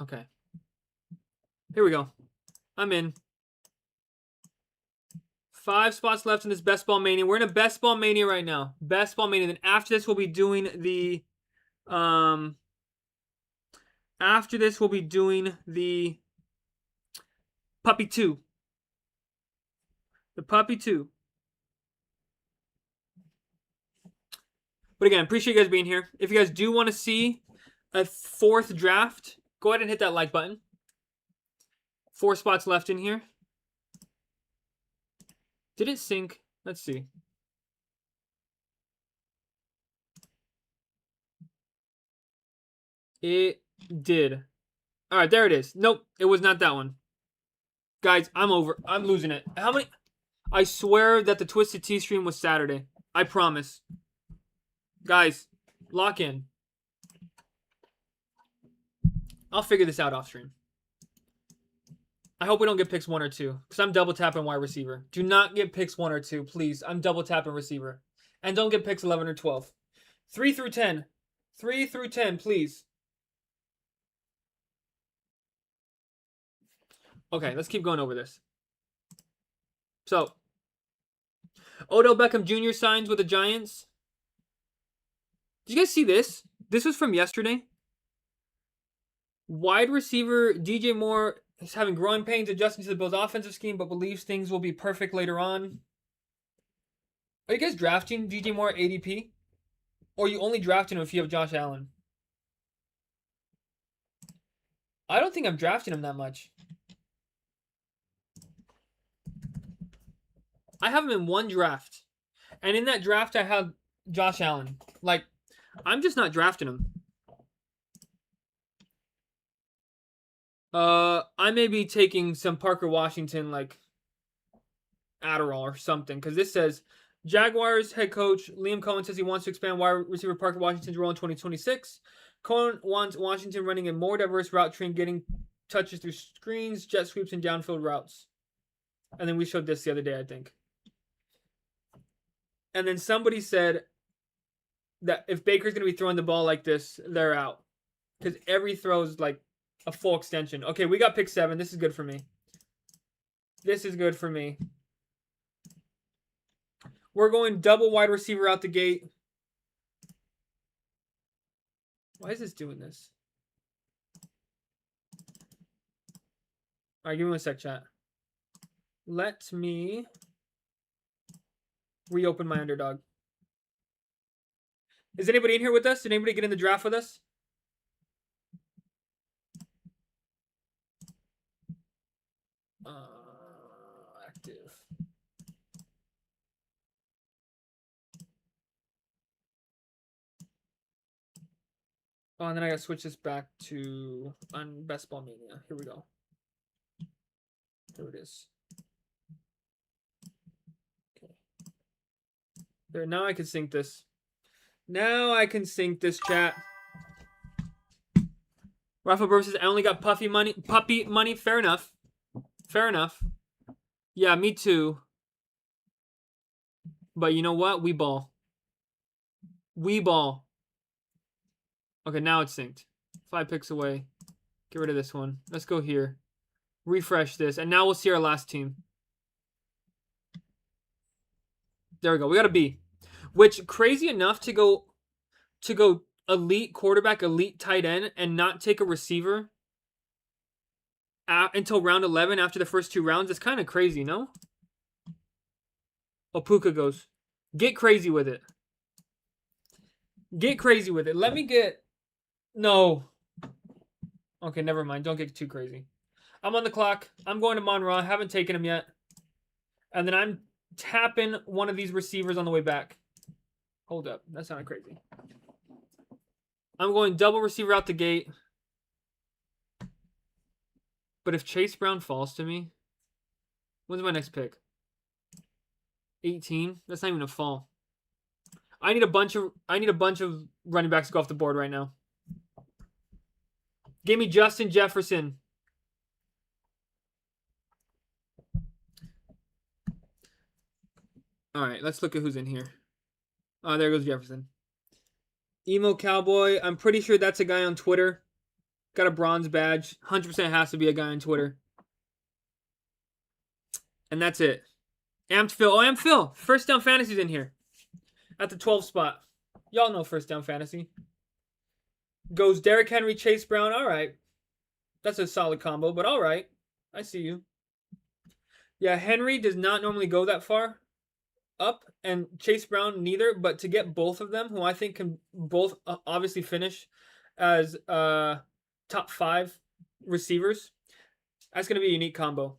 Okay. Here we go. I'm in. 5 spots left in this Best Ball Mania. We're in a Best Ball Mania right now. Best Ball Mania. Then after this, we'll be doing the... After this, we'll be doing the... Puppy 2. The Puppy 2. But again, appreciate you guys being here. If you guys do want to see a 4th draft, go ahead and hit that like button. 4 spots left in here. Did it sync? Let's see. It did. All right, there it is. Nope, it was not that one. Guys, I'm over. I'm losing it. How many? I swear that the Twisted Tea stream was Saturday. I promise. Guys, lock in. I'll figure this out off stream. I hope we don't get picks 1 or 2. Because I'm double tapping wide receiver. Do not get picks 1 or 2, please. I'm double tapping receiver. And don't get picks 11 or 12. 3 through 10. 3 through 10, please. Okay, let's keep going over this. So, Odell Beckham Jr. signs with the Giants. Did you guys see this? This was from yesterday. Wide receiver DJ Moore is having growing pains adjusting to the Bills' offensive scheme, but believes things will be perfect later on. Are you guys drafting DJ Moore ADP? Or are you only drafting him if you have Josh Allen? I don't think I'm drafting him that much. I have him in 1 draft. And in that draft, I have Josh Allen. Like, I'm just not drafting him. I may be taking some Parker Washington, like, Adderall or something. Because this says, Jaguars head coach Liam Cohen says he wants to expand wide receiver Parker Washington's role in 2026. Cohen wants Washington running a more diverse route tree, getting touches through screens, jet sweeps, and downfield routes. And then we showed this the other day, I think. And then somebody said that if Baker's going to be throwing the ball like this, they're out. Because every throw is like a full extension. Okay, we got pick 7. This is good for me. This is good for me. We're going double wide receiver out the gate. Why is this doing this? All right, give me 1 sec, chat. Let me reopen my underdog. Is anybody in here with us? Did anybody get in the draft with us? Active. Oh, and then I gotta switch this back to on Best Ball Mania. Here we go. There it is. Okay. There, now I can sync this. Now I can sync this, chat. Rafa Burr says, I only got puppy money. Fair enough. Fair enough. Yeah, me too. But you know what? We ball. We ball. Okay, now it's synced. 5 picks away. Get rid of this one. Let's go here. Refresh this. And now we'll see our last team. There we go. We got a B. Which, crazy enough to go elite quarterback, elite tight end, and not take a receiver until round 11 after the first 2 rounds. It's kind of crazy, no? Opuka goes. Get crazy with it. Get crazy with it. Let me get... No. Okay, never mind. Don't get too crazy. I'm on the clock. I'm going to Monroe. I haven't taken him yet. And then I'm tapping one of these receivers on the way back. Hold up. That sounded crazy. I'm going double receiver out the gate. But if Chase Brown falls to me, when's my next pick? 18? That's not even a fall. I need a bunch of running backs to go off the board right now. Give me Justin Jefferson. All right, let's look at who's in here. Oh, there goes Jefferson. Emo Cowboy. I'm pretty sure that's a guy on Twitter. Got a bronze badge. 100% has to be a guy on Twitter. And that's it. Amped Phil. Oh, Amped Phil. First Down Fantasy's in here. At the 12 spot. Y'all know First Down Fantasy. Goes Derrick Henry, Chase Brown. All right. That's a solid combo, but all right. I see you. Yeah, Henry does not normally go that far up, and Chase Brown neither, but to get both of them, who I think can both obviously finish as top 5 receivers, that's going to be a unique combo.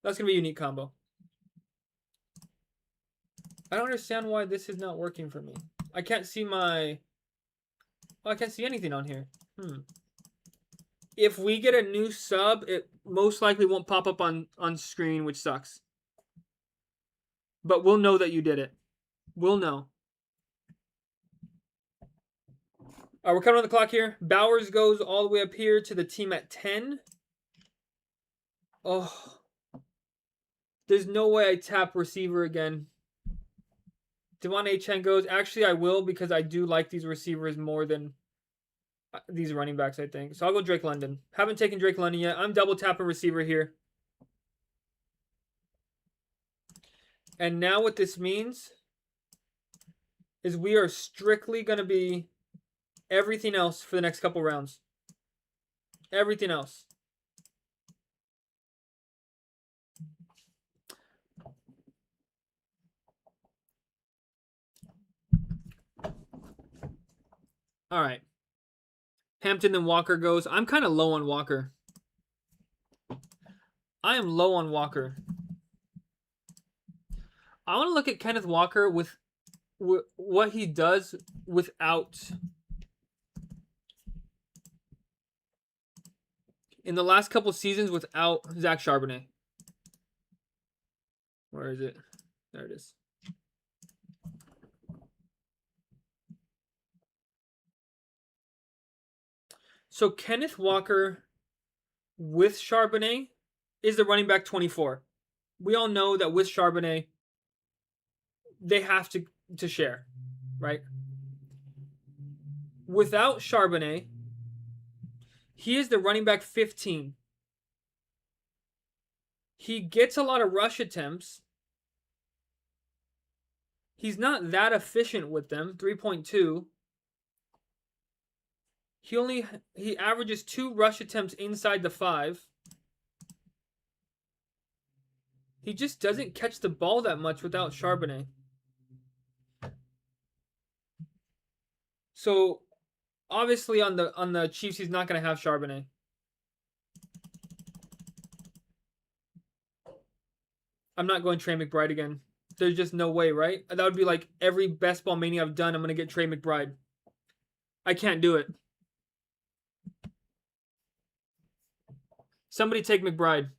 That's going to be a unique combo. I don't understand why this is not working for me. I can't see my... Oh, I can't see anything on here. If we get a new sub, it most likely won't pop up on screen, which sucks. But we'll know that you did it. We'll know. All right, we're coming on the clock here. Bowers goes all the way up here to the team at 10. Oh. There's no way I tap receiver again. Devon A. Chen goes. Actually, I will because I do like these receivers more than these running backs, I think. So I'll go Drake London. Haven't taken Drake London yet. I'm double tapping receiver here. And now what this means is we are strictly going to be everything else for the next couple rounds. Everything else. All right. Hampton and Walker goes. I'm kind of low on Walker. I am low on Walker. I want to look at Kenneth Walker with what he does without... In the last couple seasons without Zach Charbonnet. Where is it? There it is. So Kenneth Walker with Charbonnet is the running back 24. We all know that with Charbonnet, they have to share, right? Without Charbonnet, he is the running back 15. He gets a lot of rush attempts. He's not that efficient with them, 3.2. He averages 2 rush attempts inside the 5. He just doesn't catch the ball that much without Charbonnet. So obviously on the Chiefs, he's not going to have Charbonnet. I'm not going Trey McBride again. There's just no way, right? That would be like every best ball mania I've done, I'm going to get Trey McBride. I can't do it. Somebody take McBride.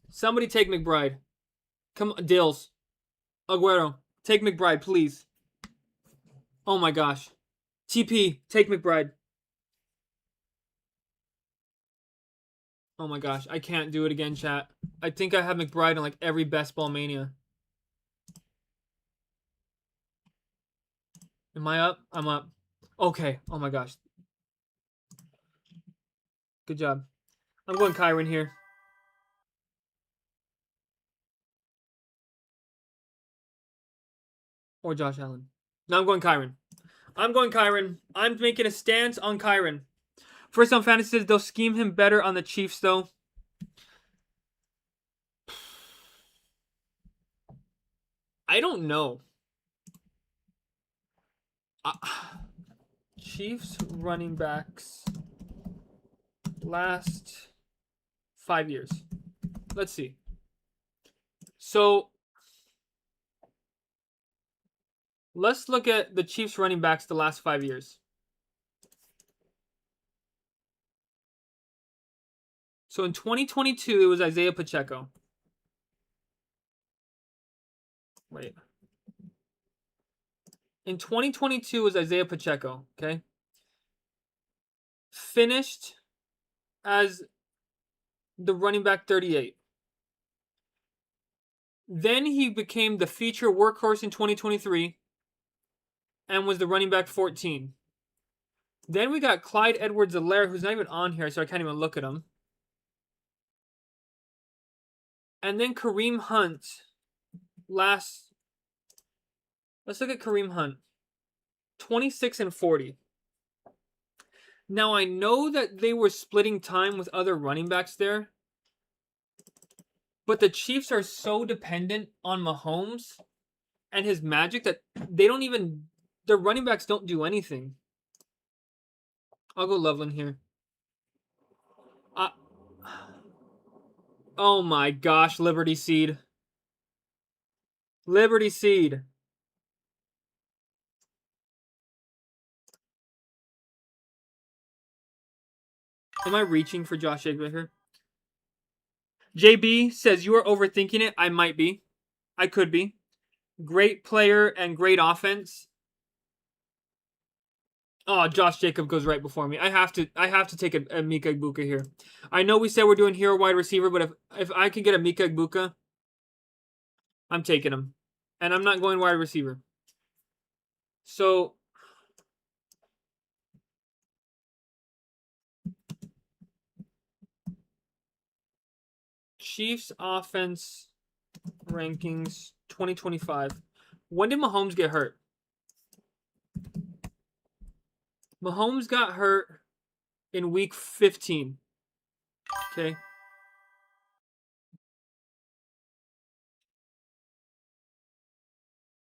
Somebody take McBride. Come on, Dills. Aguero, take McBride, please. Oh my gosh. TP, take McBride. Oh my gosh, I can't do it again, chat. I think I have McBride in like every best ball mania. Am I up? I'm up. Okay. Oh my gosh. Good job. I'm going Kyron here. Or Josh Allen. No, I'm going Kyron. I'm going Kyron. I'm making a stance on Kyron. First on fantasy says they'll scheme him better on the Chiefs, though. I don't know. Chiefs running backs last 5 years. Let's see. So let's look at the Chiefs running backs the last 5 years. So in 2022, it was Isaiah Pacheco. Wait. In 2022, it was Isaiah Pacheco, okay? Finished as the running back 38. Then he became the feature workhorse in 2023 and was the running back 14. Then we got Clyde Edwards-Helaire, who's not even on here, so I can't even look at him. And then Kareem Hunt Let's look at Kareem Hunt. 26 and 40. Now, I know that they were splitting time with other running backs there, but the Chiefs are so dependent on Mahomes and his magic that their running backs don't do anything. I'll go Loveland here. Oh my gosh, Liberty Seed. Liberty Seed. Am I reaching for Josh Jacobs here? JB says you are overthinking it. I might be. I could be. Great player and great offense. Oh, Josh Jacobs goes right before me. I have to take a Mika Ibuka here. I know we said we're doing hero wide receiver, but if I could get a Mika Ibuka, I'm taking him. And I'm not going wide receiver. So Chiefs offense rankings 2025. When did Mahomes get hurt? Mahomes got hurt in week 15. Okay.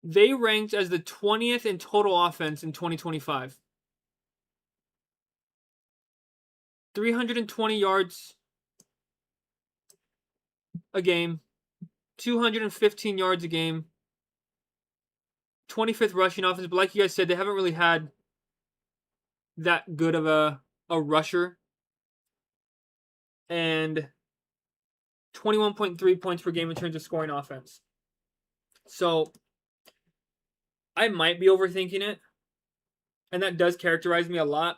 They ranked as the 20th in total offense in 2025. 320 yards a game, 215 yards a game, 25th rushing offense. But like you guys said, they haven't really had that good of a rusher. And 21.3 points per game in terms of scoring offense. So I might be overthinking it. And that does characterize me a lot.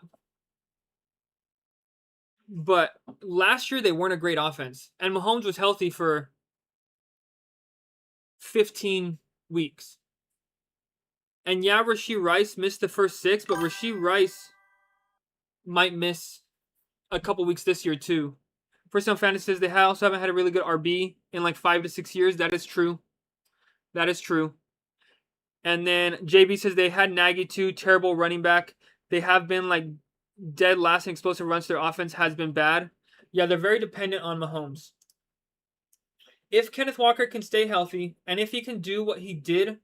But last year, they weren't a great offense. And Mahomes was healthy for 15 weeks. And yeah, Rashee Rice missed the first 6, but Rashee Rice might miss a couple weeks this year too. For some fantasies, they also haven't had a really good RB in like 5 to 6 years. That is true. That is true. And then JB says they had Nagy too, terrible running back. They have been like dead last in explosive runs. Their offense has been bad. Yeah, they're very dependent on Mahomes. If Kenneth Walker can stay healthy, and if he can do what he did, in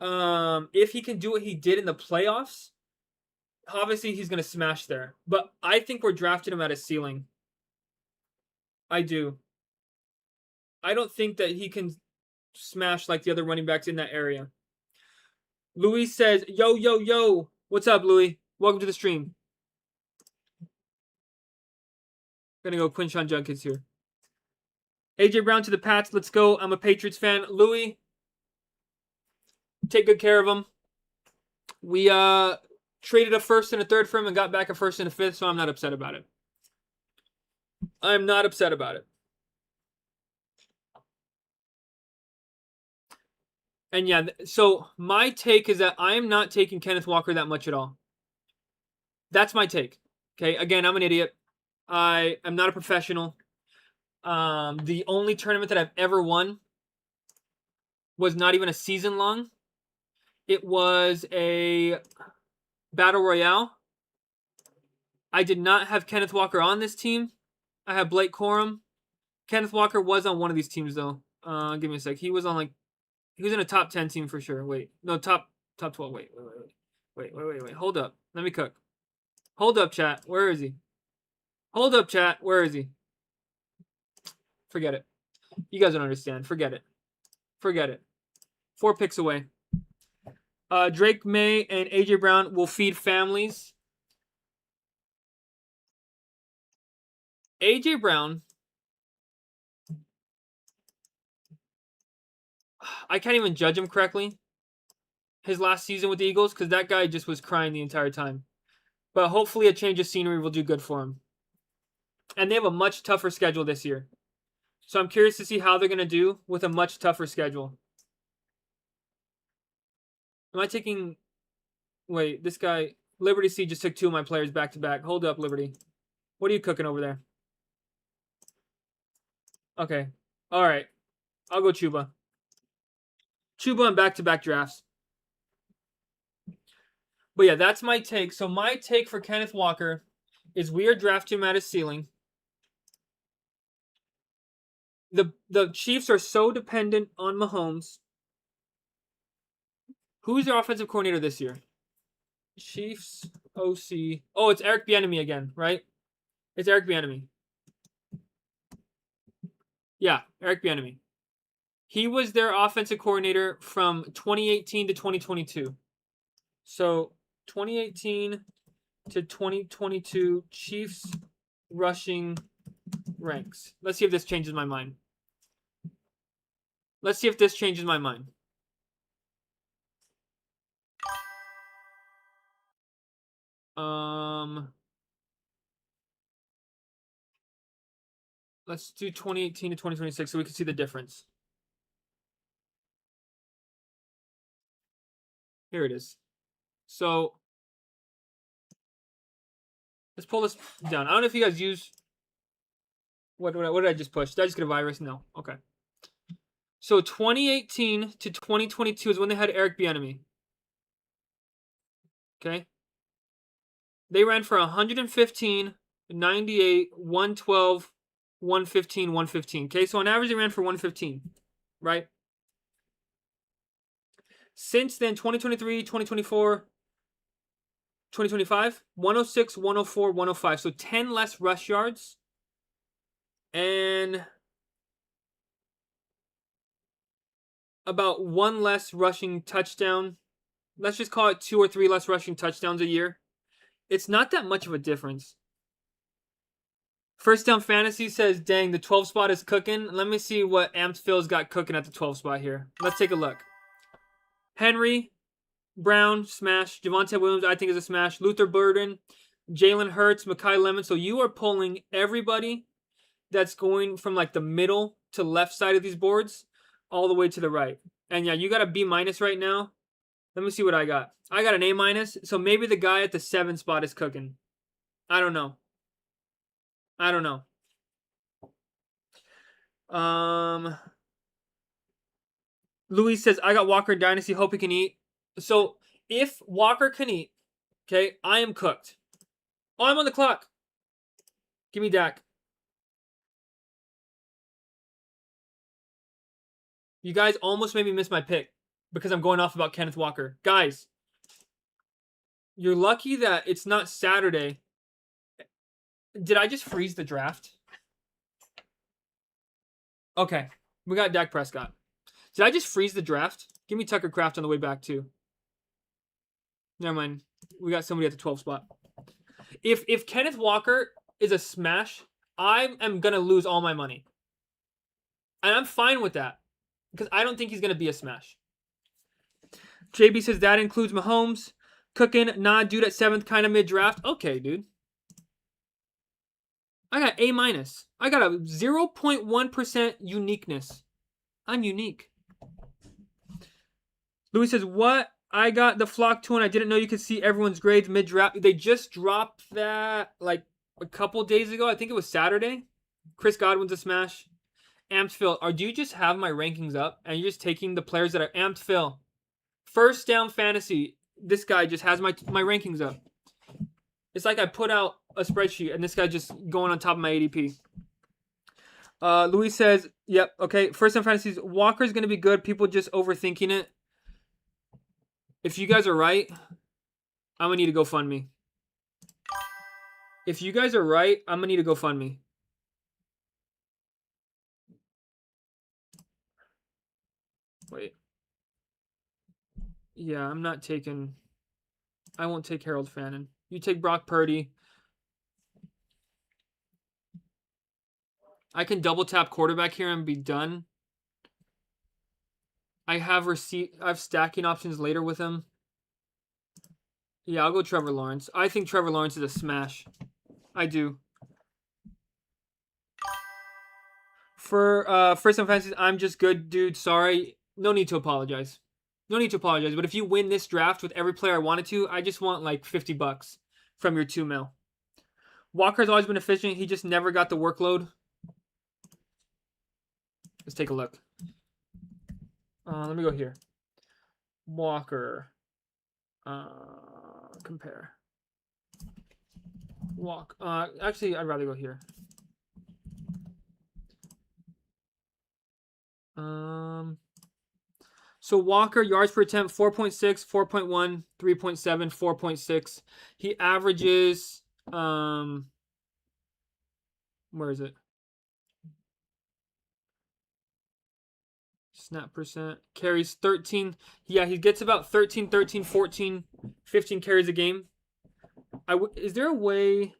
the playoffs, obviously he's gonna smash there. But I think we're drafting him at a ceiling. I do. I don't think that he can smash like the other running backs in that area. Louis says, yo, yo, yo. What's up, Louis? Welcome to the stream. Gonna go Quinshon Junkins here. AJ Brown to the Pats. Let's go. I'm a Patriots fan. Louis, take good care of him. We traded a first and a third for him and got back a first and a fifth, so I'm not upset about it. I'm not upset about it. And yeah, so my take is that I am not taking Kenneth Walker that much at all. That's my take. Okay, again, I'm an idiot. I am not a professional. The only tournament that I've ever won was not even a season long. It was a Battle Royale. I did not have Kenneth Walker on this team. I have Blake Corum. Kenneth Walker was on one of these teams though. Give me a sec. He was in a top 10 team for sure. Wait. No, top 12. Wait. Hold up. Let me cook. Hold up, chat. Where is he? Hold up, chat. Where is he? Forget it. You guys don't understand. Forget it. 4 picks away. Drake May and AJ Brown will feed families. AJ Brown, I can't even judge him correctly. His last season with the Eagles, because that guy just was crying the entire time. But hopefully a change of scenery will do good for him. And they have a much tougher schedule this year. So I'm curious to see how they're going to do with a much tougher schedule. Am I taking... Wait, this guy... Liberty C just took 2 of my players back to back. Hold up, Liberty. What are you cooking over there? Okay. All right. I'll go Chuba. Chuba on back-to-back drafts. But yeah, that's my take. So my take for Kenneth Walker is we are drafting him at his ceiling. The Chiefs are so dependent on Mahomes. Who's their offensive coordinator this year? Chiefs OC. Oh, it's Eric Bieniemy again, right? It's Eric Bieniemy. Yeah, Eric Bieniemy. He was their offensive coordinator from 2018 to 2022. So 2018 to 2022 Chiefs rushing ranks. Let's see if this changes my mind. Let's do 2018 to 2026 so we can see the difference. Here it is. So let's pull this down. I don't know if you guys use... What did I just push? Did I just get a virus? No. Okay. So 2018 to 2022 is when they had Eric Bieniemy. Okay. They ran for 115, 98, 112, 115, 115. Okay, so on average they ran for 115, right? Since then, 2023, 2024, 2025, 106, 104, 105. So 10 less rush yards. And about 1 less rushing touchdown. Let's just call it 2 or 3 less rushing touchdowns a year. It's not that much of a difference. First Down Fantasy says, dang, the 12 spot is cooking. Let me see what Amped Phil's got cooking at the 12 spot here. Let's take a look. Henry, Brown, smash. Javonte Williams, I think, is a smash. Luther Burden, Jalen Hurts, Mekhi Lemon. So you are pulling everybody that's going from like the middle to left side of these boards all the way to the right. And yeah, you got a B- right now. Let me see what I got. I got an A-. So maybe the guy at the 7 spot is cooking. I don't know. Louis says, I got Walker in Dynasty. Hope he can eat. So if Walker can eat, okay, I am cooked. Oh, I'm on the clock. Give me Dak. You guys almost made me miss my pick because I'm going off about Kenneth Walker. Guys, you're lucky that it's not Saturday. Did I just freeze the draft? Okay, we got Dak Prescott. Did I just freeze the draft? Give me Tucker Kraft on the way back, too. Never mind. We got somebody at the 12 spot. If Kenneth Walker is a smash, I am going to lose all my money. And I'm fine with that because I don't think he's going to be a smash. JB says that includes Mahomes. Cooking, nah, dude at 7th, kind of mid-draft. Okay, dude. I got A-. I got a 0.1% uniqueness. I'm unique. Louis says, what? I got the Flock 2 and I didn't know you could see everyone's grades mid-draft. They just dropped that like a couple days ago. I think it was Saturday. Chris Godwin's a smash. Amped Phil. Or do you just have my rankings up and you're just taking the players that are Amped Phil? First down fantasy. This guy just has my rankings up. It's like I put out a spreadsheet and this guy just going on top of my ADP. Louis says, yep, okay. First down fantasies. Walker's going to be good. People just overthinking it. If you guys are right, I'm going to need to GoFundMe. If you guys are right, I'm going to need to GoFundMe. Wait. Yeah, I'm not taking... I won't take Harold Fannin. You take Brock Purdy. I can double tap quarterback here and be done. I have stacking options later with him. Yeah, I'll go Trevor Lawrence. I think Trevor Lawrence is a smash. I do. For first time fantasies, I'm just good, dude. Sorry. No need to apologize. No need to apologize. But if you win this draft with every player I wanted to, I just want like $50 from your 2 mil. Walker's always been efficient. He just never got the workload. Let's take a look. Let me go here. Walker. Compare. Actually, I'd rather go here. So Walker, yards per attempt, 4.6, 4.1, 3.7, 4.6. He averages, where is it? Snap percent. Carries 13. Yeah, he gets about 13, 14, 15 carries a game. Is there a way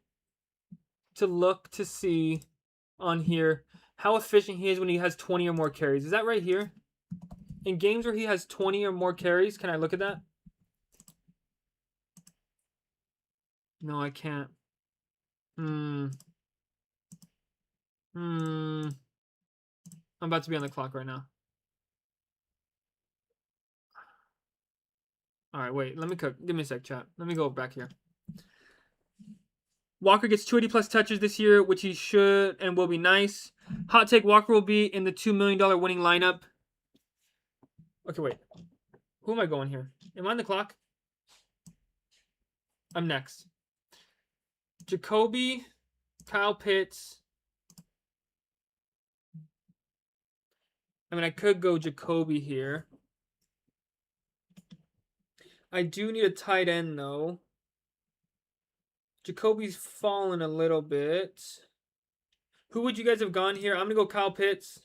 to look to see on here how efficient he is when he has 20 or more carries? Is that right here? In games where he has 20 or more carries, can I look at that? No, I can't. I'm about to be on the clock right now. All right, wait. Let me cook. Give me a sec, chat. Let me go back here. Walker gets 280 plus touches this year, which he should and will be nice. Hot take, Walker will be in the $2 million winning lineup. Okay, wait. Who am I going here? Am I on the clock? I'm next. Jacoby, Kyle Pitts. I mean, I could go Jacoby here. I do need a tight end, though. Jacoby's fallen a little bit. Who would you guys have gone here? I'm going to go Kyle Pitts.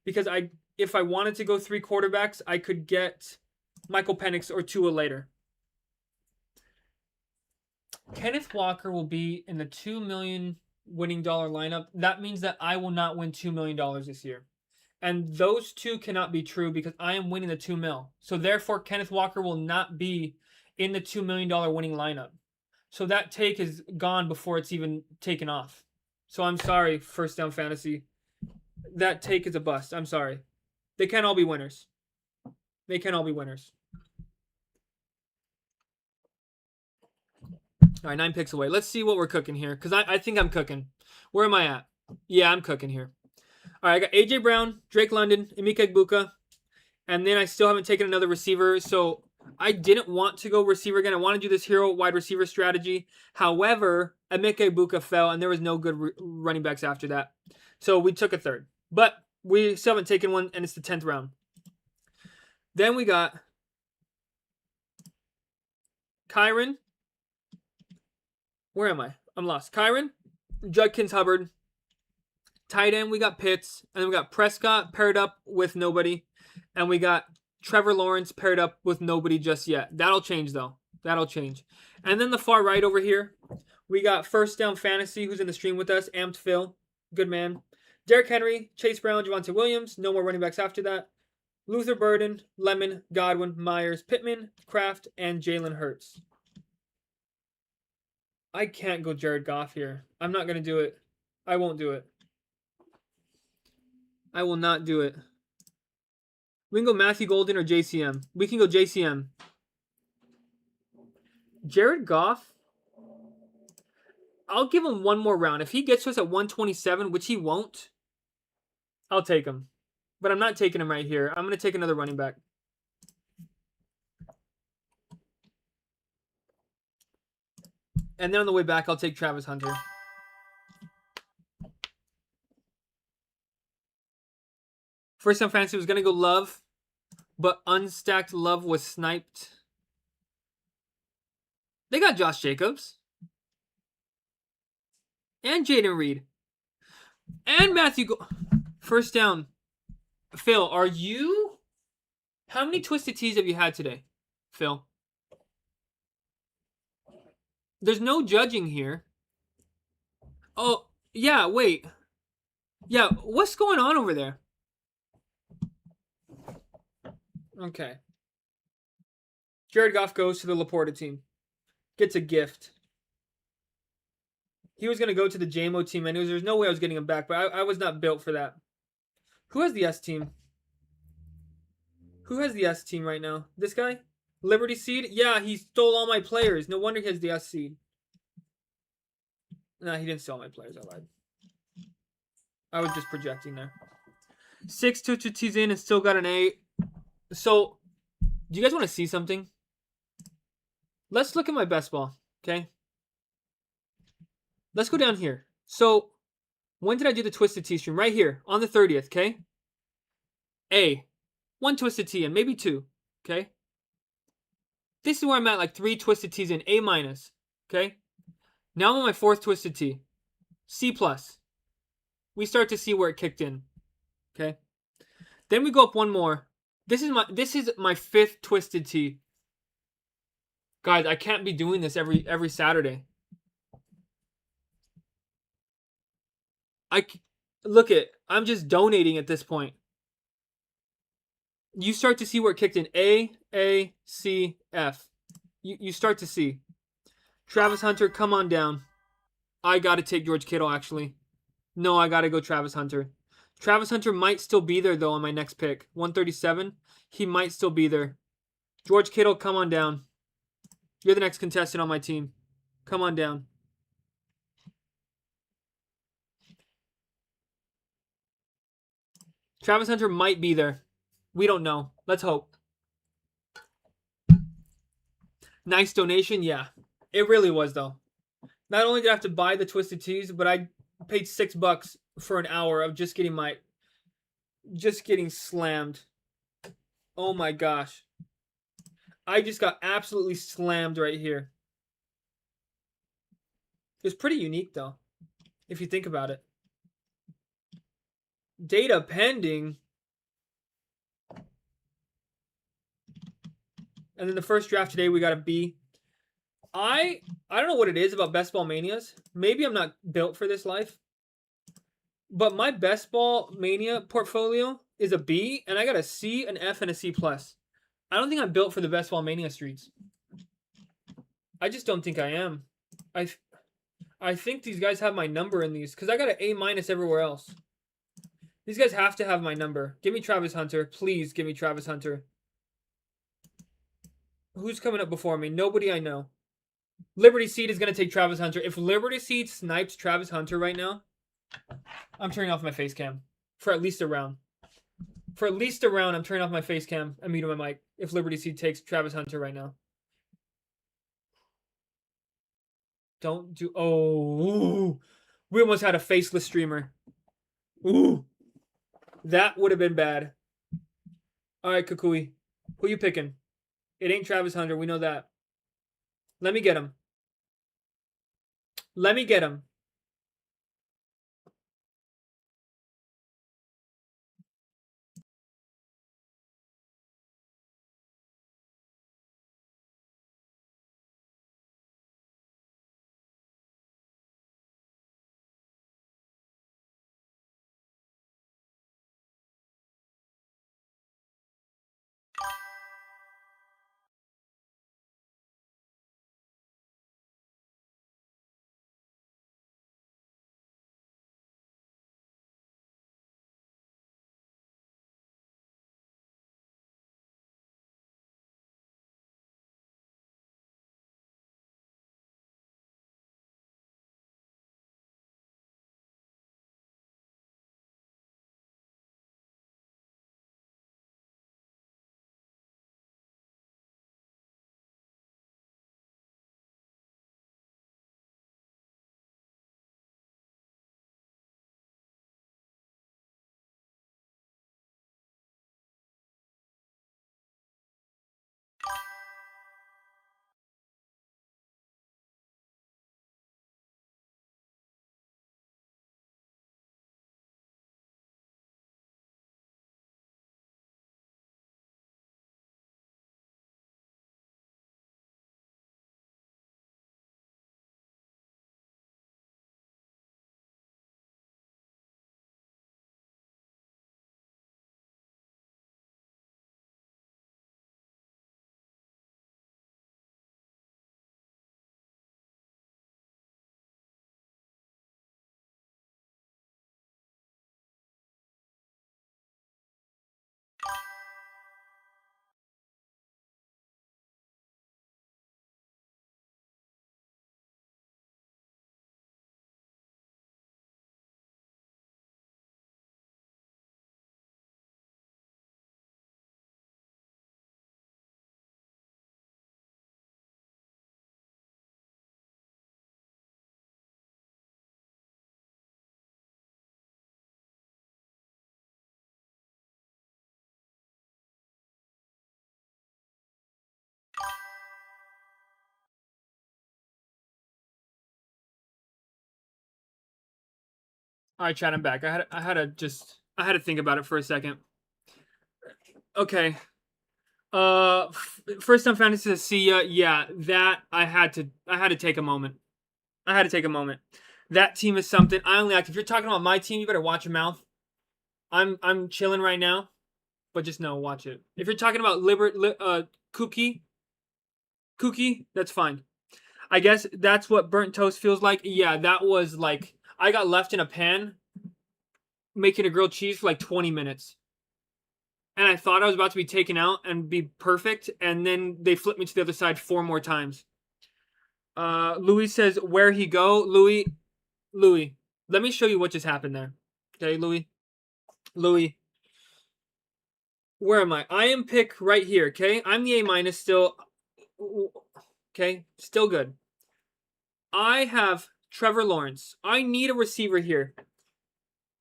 Because if I wanted to go 3 quarterbacks, I could get Michael Penix or Tua later. Kenneth Walker will be in the $2 million winning dollar lineup. That means that I will not win $2 million this year. And those two cannot be true because I am winning the 2 mil. So therefore, Kenneth Walker will not be in the $2 million winning lineup. So that take is gone before it's even taken off. So I'm sorry, First Down Fantasy. That take is a bust. I'm sorry. They can't all be winners. They can't all be winners. All right, 9 picks away. Let's see what we're cooking here because I think I'm cooking. Where am I at? Yeah, I'm cooking here. All right, I got A.J. Brown, Drake London, Emeka Egbuka, And then I still haven't taken another receiver, so I didn't want to go receiver again. I want to do this hero wide receiver strategy. However, Emeka Ibuka fell, and there was no good running backs after that. So we took a third. But we still haven't taken one, and it's the 10th round. Then we got Kyron. Where am I? I'm lost. Kyron, Judkins Hubbard. Tight end, we got Pitts. And then we got Prescott paired up with nobody. And we got Trevor Lawrence paired up with nobody just yet. That'll change, though. That'll change. And then the far right over here, we got First Down Fantasy, who's in the stream with us. Amped Phil. Good man. Derrick Henry, Chase Brown, Javonte Williams. No more running backs after that. Luther Burden, Lemon, Godwin, Myers, Pittman, Kraft, and Jalen Hurts. I can't go Jared Goff here. I'm not going to do it. I won't do it. I will not do it. We can go Matthew Golden or JCM. We can go JCM. Jared Goff, I'll give him one more round. If he gets to us at 127, which he won't, I'll take him. But I'm not taking him right here. I'm going to take another running back. And then on the way back, I'll take Travis Hunter. First Down Fantasy was going to go Love, but unstacked Love was sniped. They got Josh Jacobs. And Jaden Reed. And Matthew First Down. Phil, are you... How many Twisted Teas have you had today, Phil? There's no judging here. Oh, yeah, wait. Yeah, what's going on over there? Okay. Jared Goff goes to the Laporta team. Gets a gift. He was going to go to the JMO team anyways. There's no way I was getting him back, but I was not built for that. Who has the S team? Who has the S team right now? This guy? Liberty Seed? Yeah, he stole all my players. No wonder he has the S seed. Nah, he didn't steal all my players. I lied. I was just projecting there. 6 Twisted Teas in and still got an 8. So, do you guys want to see something? Let's look at my best ball, okay? Let's go down here. So, when did I do the Twisted Tea stream? Right here, on the 30th, okay? A. 1 Twisted Tea in, maybe 2, okay? This is where I'm at, like 3 Twisted Teas in, A-, okay? Now I'm on my 4th Twisted Tea. C+. We start to see where it kicked in, okay? Then we go up one more. This is my 5th Twisted Tea. Guys, I can't be doing this every Saturday. I'm just donating at this point. You start to see where it kicked in. A, C, F. You start to see. Travis Hunter, come on down. I got to take George Kittle, actually. No, I got to go Travis Hunter. Travis Hunter might still be there, though, on my next pick. 137. He might still be there. George Kittle, come on down. You're the next contestant on my team. Come on down. Travis Hunter might be there. We don't know. Let's hope. Nice donation, yeah. It really was, though. Not only did I have to buy the Twisted Teas, but I paid $6 for an hour of just getting slammed. Oh my gosh. I just got absolutely slammed right here. It's pretty unique, though, if you think about it. Data pending. And then the first draft today, we got a B. I don't know what it is about Best Ball Manias. Maybe I'm not built for this life. But my Best Ball Mania portfolio is a B, and I got a C, an F, and a C+. I don't think I'm built for the Best Ball Mania streets. I just don't think I am. I think these guys have my number in these, because I got an A- everywhere else. These guys have to have my number. Give me Travis Hunter. Please give me Travis Hunter. Who's coming up before me? Nobody I know. Liberty Seed is going to take Travis Hunter. If Liberty Seed snipes Travis Hunter right now, I'm turning off my face cam for at least a round. For at least a round, I'm turning off my face cam and muting my mic if Liberty Seed takes Travis Hunter right now. Don't do. Oh, ooh. We almost had a faceless streamer. Ooh, that would have been bad. All right, Kukui, who you picking? It ain't Travis Hunter. We know that. Let me get him. Let me get him. All right, Chad, I'm back. I had to think about it for a second. Okay. First time fantasy to see ya. Yeah, that I had to take a moment. I had to take a moment. That team is something I only like. If you're talking about my team, you better watch your mouth. I'm chilling right now, but just know, watch it. If you're talking about Cookie, that's fine. I guess that's what burnt toast feels like. Yeah, that was like I got left in a pan making a grilled cheese for like 20 minutes. And I thought I was about to be taken out and be perfect, and then they flipped me to the other side 4 more times. Louis says, where he go? Louis, let me show you what just happened there. Okay, Louis, where am I? I am pick right here, okay? I'm the A minus still. Okay, still good. I have Trevor Lawrence. I need a receiver here.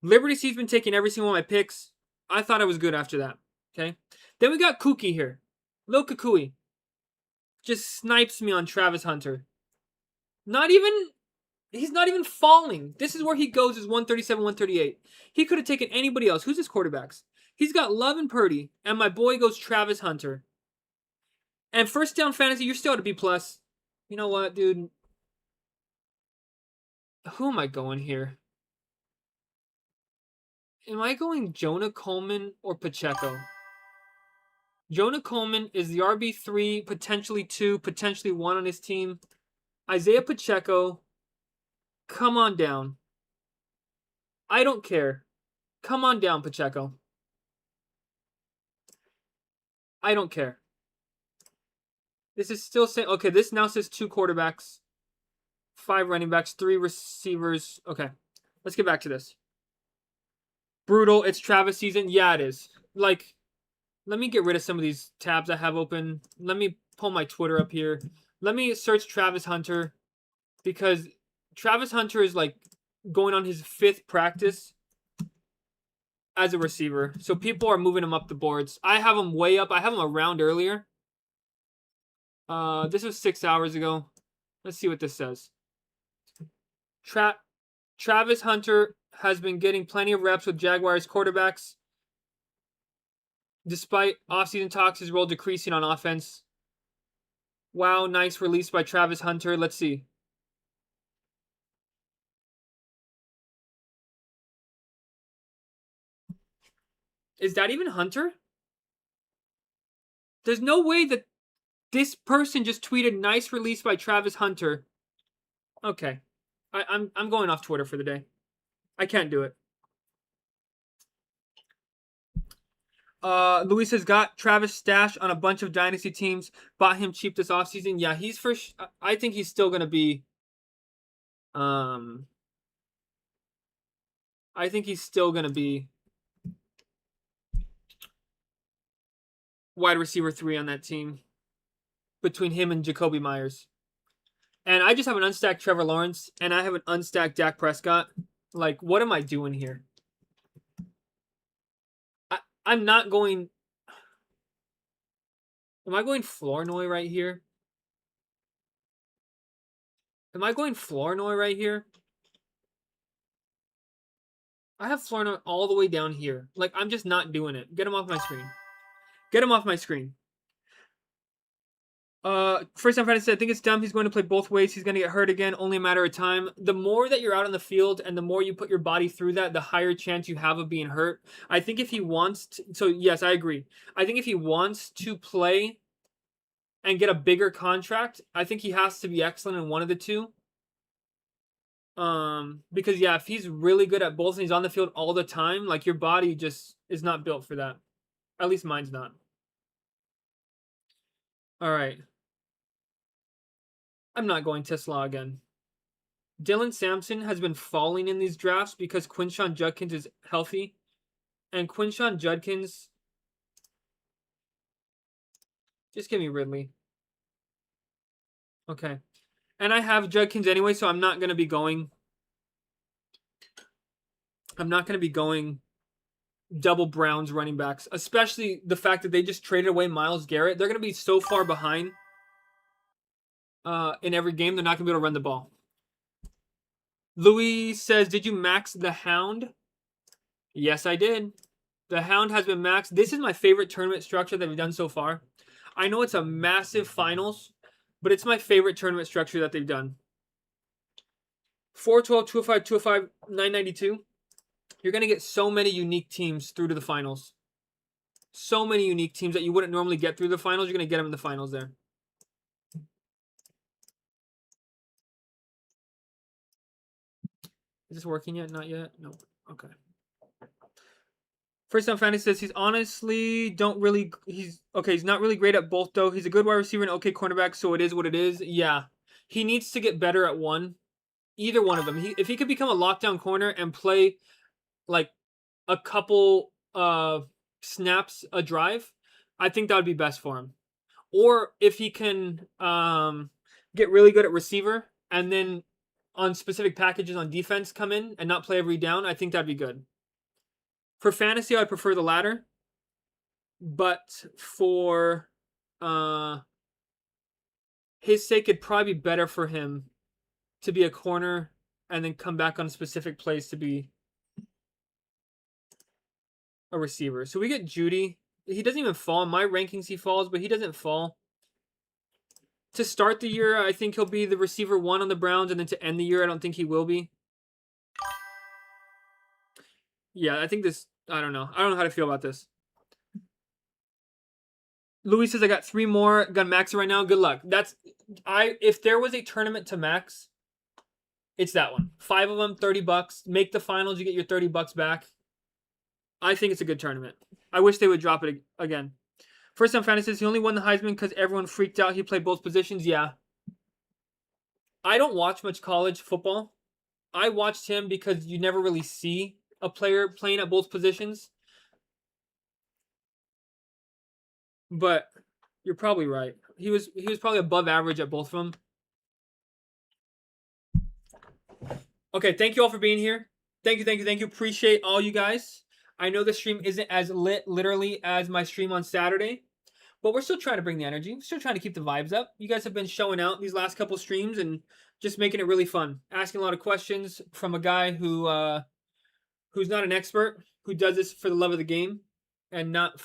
Liberty C's been taking every single one of my picks. I thought I was good after that. Okay. Then we got Kookie here. Lil Kukui. Just snipes me on Travis Hunter. He's not even falling. This is where he goes is 137, 138. He could have taken anybody else. Who's his quarterbacks? He's got Love and Purdy, and my boy goes Travis Hunter. And first down fantasy, you're still at a B plus. You know what, dude? Who am I going here? Am I going Jonah Coleman or Pacheco? Jonah Coleman is the RB3, potentially 2, potentially 1 on his team. Isaiah Pacheco, come on down. I don't care. Come on down, Pacheco. I don't care. This is still saying, okay, this now says 2 quarterbacks, 5 running backs, 3 receivers. Okay, let's get back to this. Brutal. It's Travis season. Yeah, it is. like, let me get rid of some of these tabs I have open. Let me pull my Twitter up here. Let me search Travis Hunter because Travis Hunter is like going on his 5th practice as a receiver. So people are moving him up the boards. I have him way up. I have him a round earlier. This was 6 hours ago. Let's see what this says. Travis Hunter has been getting plenty of reps with Jaguars quarterbacks. Despite offseason talks, his role decreasing on offense. Wow, nice release by Travis Hunter. Let's see. Is that even Hunter? There's no way that this person just tweeted nice release by Travis Hunter. Okay. I'm going off Twitter for the day. I can't do it. Luis has got Travis Stash on a bunch of dynasty teams. Bought him cheap this offseason. Yeah, he's for. I think he's still gonna be. I think he's still gonna be wide receiver 3 on that team. Between him and Jacoby Myers. And I just have an unstacked Trevor Lawrence, and I have an unstacked Dak Prescott. Like, what am I doing here? I'm not going. Am I going Flournoy right here? Am I going Flournoy right here? I have Flournoy all the way down here. Like, I'm just not doing it. Get him off my screen. Get him off my screen. First time fantasy, I think it's dumb. He's going to play both ways. He's going to get hurt again. Only a matter of time. The more that you're out on the field and the more you put your body through that, the higher chance you have of being hurt. I think if he wants to, so yes, I agree. I think if he wants to play and get a bigger contract, I think he has to be excellent in one of the two. Because yeah, if he's really good at both and he's on the field all the time, like your body just is not built for that. At least mine's not. All right. I'm not going Tesla again. Dylan Sampson has been falling in these drafts because Quinshon Judkins is healthy. And Quinshon Judkins. Just give me Ridley. Okay. And I have Judkins anyway, so I'm not going to be going. I'm not going to be going double Browns running backs, especially the fact that they just traded away Myles Garrett. They're going to be so far behind in every game, they're not going to be able to run the ball. Louis says, did you max the Hound? Yes, I did. The Hound has been maxed. This is my favorite tournament structure that we've done so far. I know it's a massive finals, but it's my favorite tournament structure that they've done. 412, 205, 205, 992. You're going to get so many unique teams through to the finals. So many unique teams that you wouldn't normally get through the finals. You're going to get them in the finals there. Is this working yet? Not yet? No. Okay. First time fantasy says he's honestly don't really he's not really great at both though. He's a good wide receiver and okay cornerback, so it is what it is. Yeah. He needs to get better at one. Either one of them. If he could become a lockdown corner and play like a couple snaps a drive, I think that would be best for him. Or if he can get really good at receiver and then on specific packages on defense come in and not play every down, I think that'd be good. For fantasy, I prefer the latter. But for his sake, it'd probably be better for him to be a corner and then come back on specific plays to be a receiver. So we get Judy. He doesn't even fall. In my rankings, he falls, but he doesn't fall. To start the year, I think he'll be the receiver 1 on the Browns, and then to end the year, I don't think he will be. Yeah, I think this. I don't know. I don't know how to feel about this. Louis says I got 3 more. Gonna max it right now. Good luck. If there was a tournament to max, it's that one. 5 of them, $30. Make the finals, you get your $30 back. I think it's a good tournament. I wish they would drop it again. First time fantasy says he only won the Heisman because everyone freaked out. He played both positions. Yeah. I don't watch much college football. I watched him because you never really see a player playing at both positions. But you're probably right. He was probably above average at both of them. Okay, thank you all for being here. Thank you. Appreciate all you guys. I know the stream isn't as lit literally as my stream on Saturday, but we're still trying to bring the energy. We're still trying to keep the vibes up. You guys have been showing out these last couple streams and just making it really fun. Asking a lot of questions from a guy who's not an expert, who does this for the love of the game and not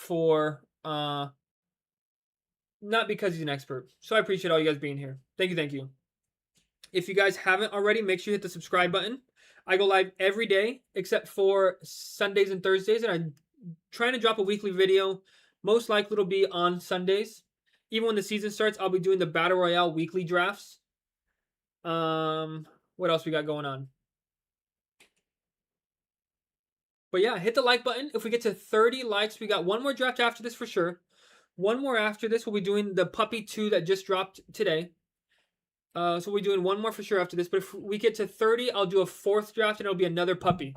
because he's an expert. So I appreciate all you guys being here. Thank you. If you guys haven't already, make sure you hit the subscribe button. I go live every day except for Sundays and Thursdays, and I'm trying to drop a weekly video. Most likely it'll be on Sundays. Even when the season starts, I'll be doing the Battle Royale weekly drafts. What else we got going on? But yeah, hit the like button. If we get to 30 likes, we got one more draft after this for sure. One more after this. We'll be doing the Puppy 2 that just dropped today. So we're doing one more for sure after this. But if we get to 30, I'll do a fourth draft and it'll be another puppy.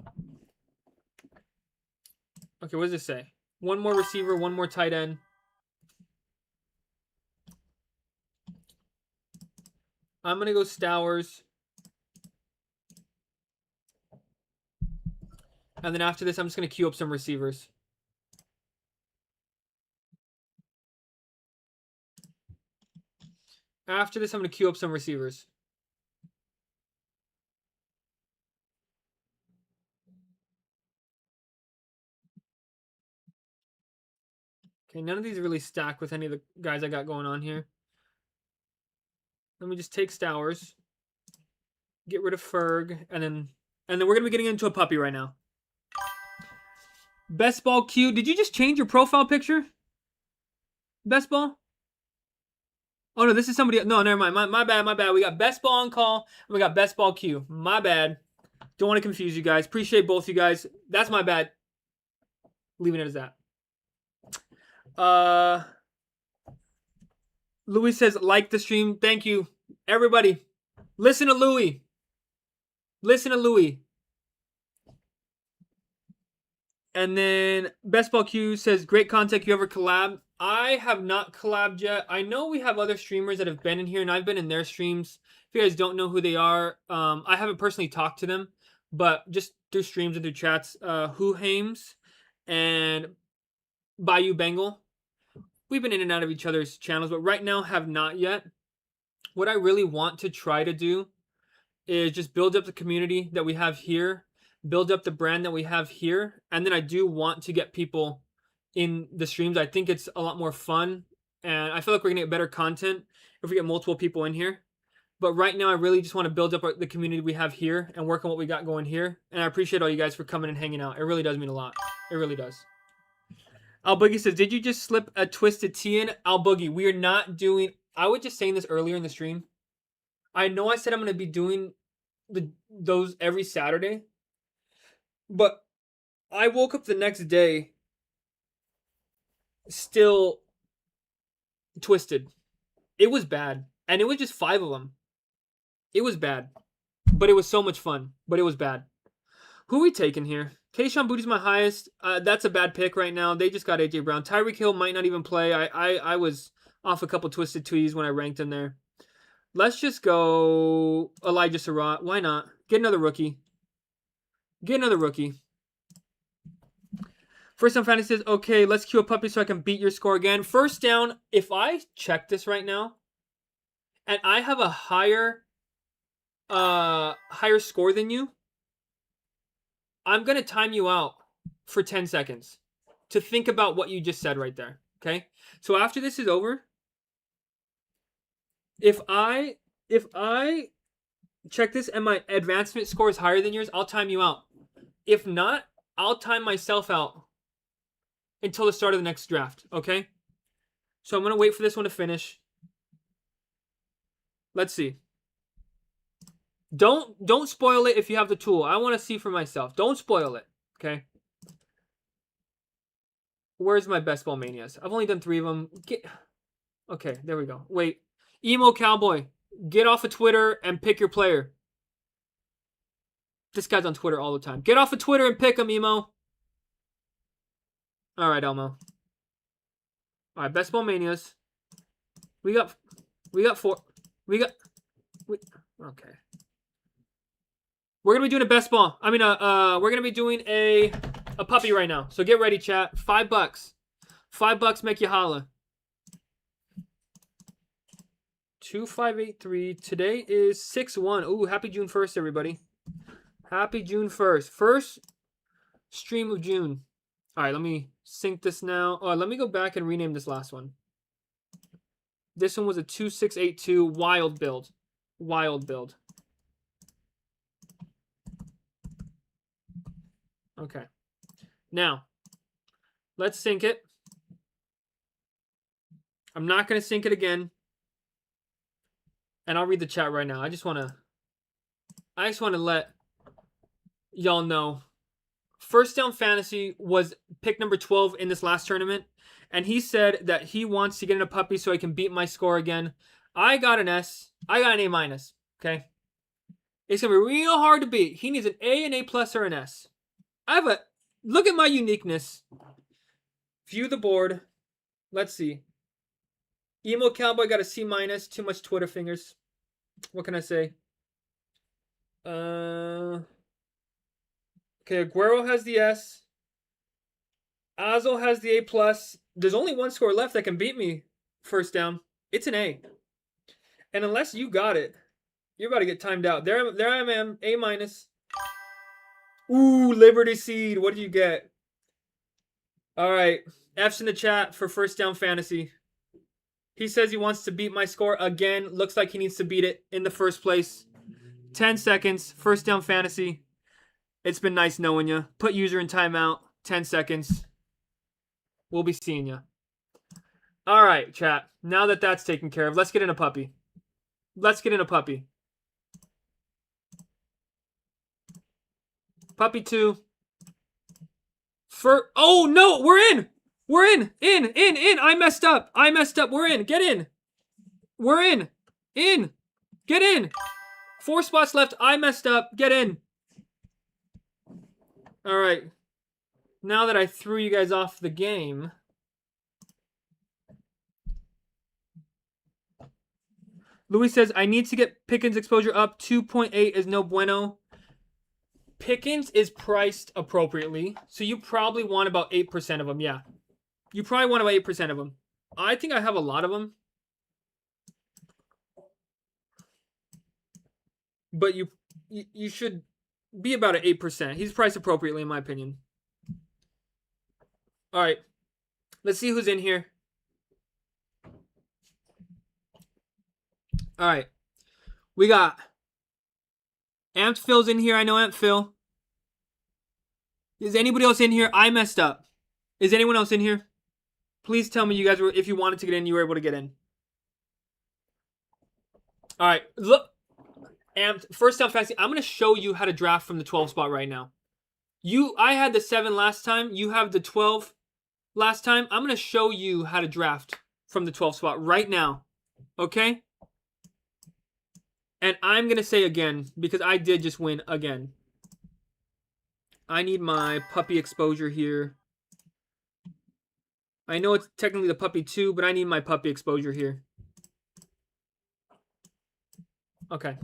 Okay, what does this say? One more receiver, one more tight end. I'm going to go Stowers. And then after this, I'm just going to queue up some receivers. After this, I'm going to queue up some receivers. Okay, none of these really stack with any of the guys I got going on here. Let me just take Stowers. Get rid of Ferg. And then we're going to be getting into a puppy right now. Best Ball Q. Did you just change your profile picture? Best Ball? Oh, no, this is somebody else. No, never mind. My bad. We got Best Ball on call, and we got Best Ball Q. My bad. Don't want to confuse you guys. Appreciate both you guys. That's my bad. Leaving it as that. Louis says, like the stream. Thank you. Everybody, listen to Louis. And then Best Ball Q says, great content. You ever collab? I have not collabed yet. I know we have other streamers that have been in here, and I've been in their streams. If you guys don't know who they are, I haven't personally talked to them, but just through streams and through chats. Who Hames and Bayou Bengal. We've been in and out of each other's channels, but right now have not yet. What I really want to try to do is just build up the community that we have here, build up the brand that we have here, and then I do want to get people in the streams. I think it's a lot more fun, and I feel like we're going to get better content if we get multiple people in here. But right now, I really just want to build up the community we have here and work on what we got going here. And I appreciate all you guys for coming and hanging out. It really does mean a lot. It really does. Al Boogie says, did you just slip a Twisted Tea in? Al Boogie, we are not doing... I was just saying this earlier in the stream. I know I said I'm going to be doing those every Saturday. But I woke up the next day still twisted. It was bad. And it was just 5 of them. It was bad. But it was so much fun. But it was bad. Who are we taking here? Kayshawn Booty's my highest. That's a bad pick right now. They just got A.J. Brown. Tyreek Hill might not even play. I was off a couple Twisted Teas when I ranked him there. Let's just go Elijah Surratt. Why not? Get another rookie. First Down Fantasy says, okay, let's queue a puppy so I can beat your score again. First down, if I check this right now, and I have a higher score than you, I'm going to time you out for 10 seconds to think about what you just said right there, okay? So after this is over, if I check this and my advancement score is higher than yours, I'll time you out. If not, I'll time myself out until the start of the next draft, okay? So I'm going to wait for this one to finish. Let's see. Don't spoil it if you have the tool. I want to see for myself. Don't spoil it, okay? Where's my Best Ball Manias? I've only done 3 of them. Okay, there we go. Wait. Emo Cowboy, get off of Twitter and pick your player. This guy's on Twitter all the time. Get off of Twitter and pick him, Emo. All right, Elmo. All right, best ball manias. We got 4. Okay. We're gonna be doing a best ball. I mean, we're gonna be doing a puppy right now. So get ready, chat. $5. $5 make you holla. 2583. Today is 6/1. Ooh, happy June 1st, everybody. Happy June 1st. First stream of June. All right, let me sync this now. Oh, let me go back and rename this last one. This one was a 2682 wild build. Wild build. Okay. Now, let's sync it. I'm not going to sync it again. And I'll read the chat right now. I just want to let y'all know. First Down Fantasy was pick number 12 in this last tournament. And he said that he wants to get in a puppy so he can beat my score again. I got an S. I got an A minus. Okay. It's going to be real hard to beat. He needs an A, an A plus, or an S. Look at my uniqueness. View the board. Let's see. Emo Cowboy got a C minus. Too much Twitter fingers. What can I say? Okay, Aguero has the S. Azel has the A plus. There's only one score left that can beat me. First down. It's an A. And unless you got it, you're about to get timed out. There I am. A minus. Ooh, Liberty Seed. What do you get? All right. F's in the chat for First Down Fantasy. He says he wants to beat my score again. Looks like he needs to beat it in the first place. 10 seconds. First Down Fantasy. It's been nice knowing you. Put user in timeout. 10 seconds. We'll be seeing you. All right, chat. Now that that's taken care of, let's get in a puppy. Let's get in a puppy. Puppy 2. Oh, no, we're in. We're in. In. I messed up. We're in. Get in. We're in. In. Get in. 4 spots left. I messed up. Get in. All right. Now that I threw you guys off the game. Louis says, I need to get Pickens exposure up. 2.8 is no bueno. Pickens is priced appropriately. So you probably want about 8% of them. Yeah. You probably want about 8% of them. I think I have a lot of them. But you should be about at 8%. He's priced appropriately, in my opinion. All right. Let's see who's in here. All right. We got Amped Phil's in here. I know Amped Phil. Is anybody else in here? I messed up. Is anyone else in here? Please tell me you guys were, if you wanted to get in, you were able to get in. All right. Look. Amped. First Down Fantasy. I'm going to show you how to draft from the 12 spot right now. I had the 7 last time. You have the 12 last time. I'm going to show you how to draft from the 12 spot right now. Okay? And I'm going to say again, because I did just win again. I need my puppy exposure here. I know it's technically the puppy 2, but I need my puppy exposure here. Okay.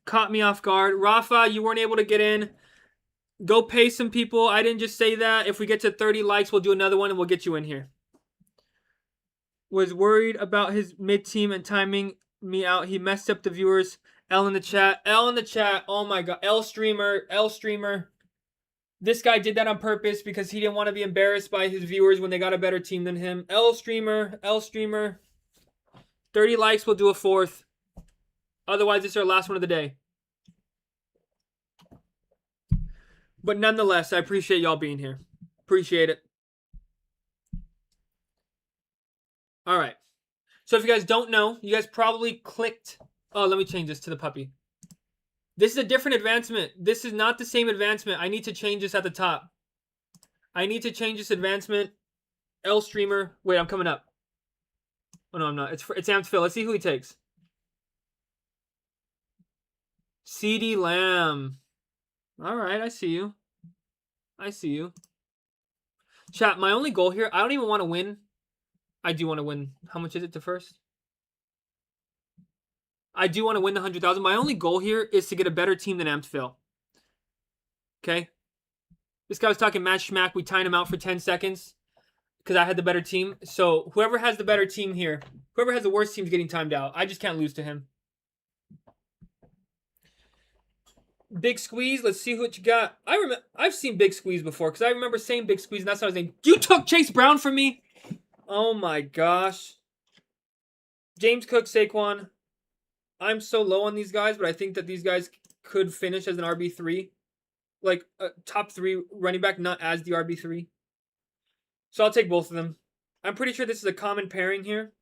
Caught me off guard. Rafa, you weren't able to get in. Go pay some people. I didn't just say that. If we get to 30 likes, we'll do another one and we'll get you in here. Was worried about his mid-team and timing me out. He messed up the viewers. L in the chat. Oh my god. L streamer. This guy did that on purpose because he didn't want to be embarrassed by his viewers when they got a better team than him. L streamer. 30 likes, we'll do a 4th. Otherwise, this is our last one of the day. But nonetheless, I appreciate y'all being here. Appreciate it. All right. So if you guys don't know, you guys probably clicked. Oh, let me change this to the puppy. This is a different advancement. This is not the same advancement. I need to change this at the top. I need to change this advancement. L streamer. Wait, I'm coming up. Oh, no, I'm not. It's Amped Phil. Let's see who he takes. CD Lamb. All right, I see you. Chat, my only goal here, I don't even want to win. I do want to win. How much is it to first? I do want to win the 100,000. My only goal here is to get a better team than Amptville. Okay? This guy was talking mad schmack. We timed him out for 10 seconds because I had the better team. So whoever has the better team here, whoever has the worst team is getting timed out. I just can't lose to him. Big Squeeze. Let's see what you got. I've seen Big Squeeze before because I remember saying Big Squeeze, and that's what I was saying. You took Chase Brown from me? Oh my gosh. James Cook, Saquon. I'm so low on these guys, but I think that these guys could finish as an RB3. Like a top 3 running back, not as the RB3. So I'll take both of them. I'm pretty sure this is a common pairing here,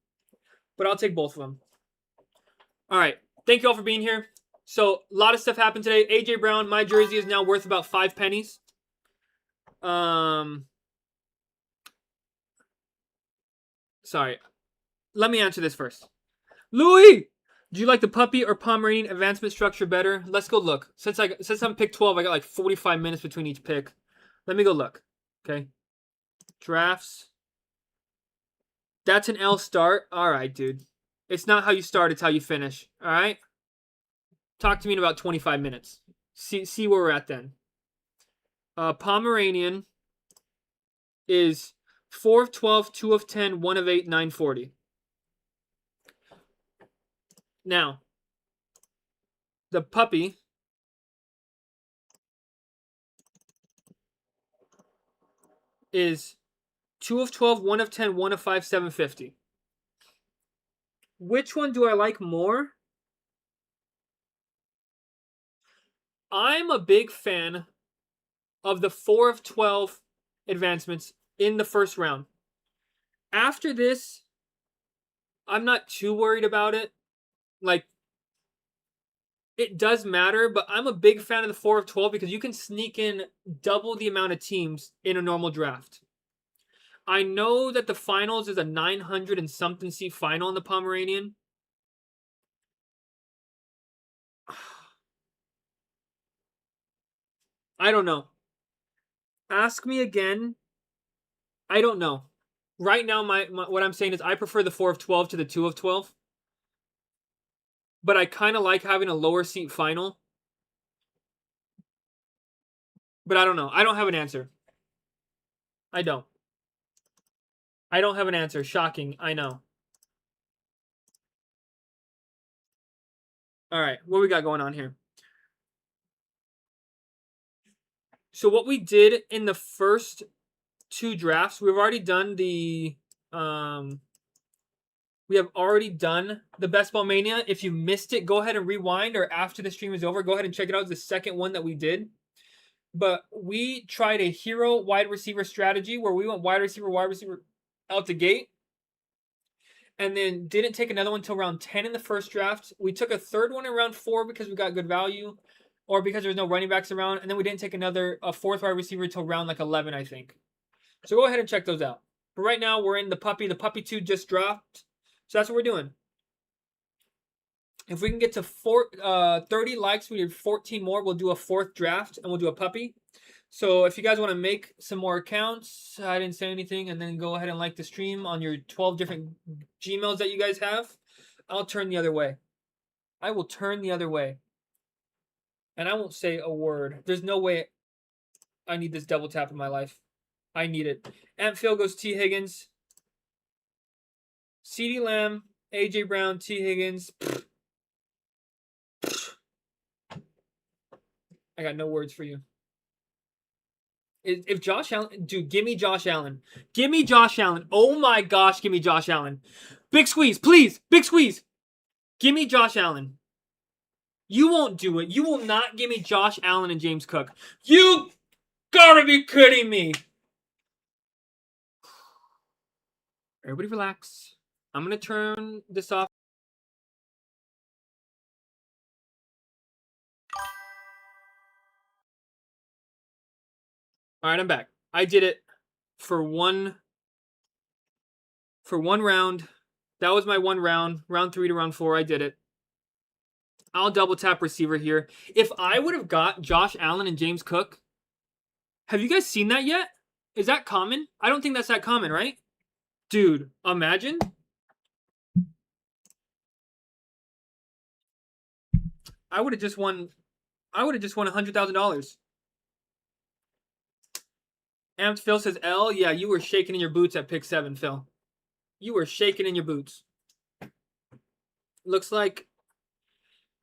but I'll take both of them. All right. Thank you all for being here. So a lot of stuff happened today. AJ Brown, my jersey is now worth about 5 pennies. Sorry. Let me answer this first. Louis, do you like the puppy or Pomeranian advancement structure better? Let's go look. Since I'm pick 12, I got like 45 minutes between each pick. Let me go look. Okay. Drafts. That's an L start. All right, dude. It's not how you start, it's how you finish. All right? Talk to me in about 25 minutes. See where we're at then. Pomeranian is 4 of 12, 2 of 10, 1 of 8, 940. Now, the puppy is 2 of 12, 1 of 10, 1 of 5, 750. Which one do I like more? I'm a big fan of the 4 of 12 advancements in the first round. After this, I'm not too worried about it. Like, it does matter, but I'm a big fan of the 4 of 12 because you can sneak in double the amount of teams in a normal draft. I know that the finals is a 900 and something seat final in the Pomeranian. I don't know. Ask me again. I don't know. Right now, my what I'm saying is I prefer the 4 of 12 to the 2 of 12. But I kind of like having a lower seat final. But I don't know. I don't have an answer. I don't. I don't have an answer. Shocking. I know. All right. What we got going on here? So what we did in the first 2 drafts, we've already done the Best Ball Mania. If you missed it, go ahead and rewind, or after the stream is over, go ahead and check it out. It's the second one that we did. But we tried a hero wide receiver strategy where we went wide receiver out the gate. And then didn't take another one until round 10 in the first draft. We took a third one in round 4 because we got good value, or because there was no running backs around. And then we didn't take a fourth wide receiver until round like 11, I think. So go ahead and check those out. But right now we're in the puppy. The puppy 2 just dropped. So that's what we're doing. If we can get to 30 likes, we need 14 more. We'll do a 4th draft and we'll do a puppy. So if you guys want to make some more accounts, I didn't say anything, and then go ahead and like the stream on your 12 different Gmails that you guys have, I'll turn the other way. I will turn the other way. And I won't say a word. There's no way I need this double tap in my life. I need it. Ampfield goes T. Higgins. CeeDee Lamb, AJ Brown, T. Higgins. I got no words for you. If Josh Allen, dude, give me Josh Allen. Give me Josh Allen. Oh my gosh, give me Josh Allen. Big squeeze, please. Big squeeze. Give me Josh Allen. You won't do it. You will not give me Josh Allen and James Cook. You gotta be kidding me. Everybody relax. I'm gonna turn this off. All right, I'm back. I did it for one round. That was my one round. Round 3 to round 4, I did it. I'll double tap receiver here. If I would have got Josh Allen and James Cook, have you guys seen that yet? Is that common? I don't think that's that common, right? Dude, imagine. I would have just won $100,000. Amped Phil says L. Yeah, you were shaking in your boots at pick 7, Phil. You were shaking in your boots. Looks like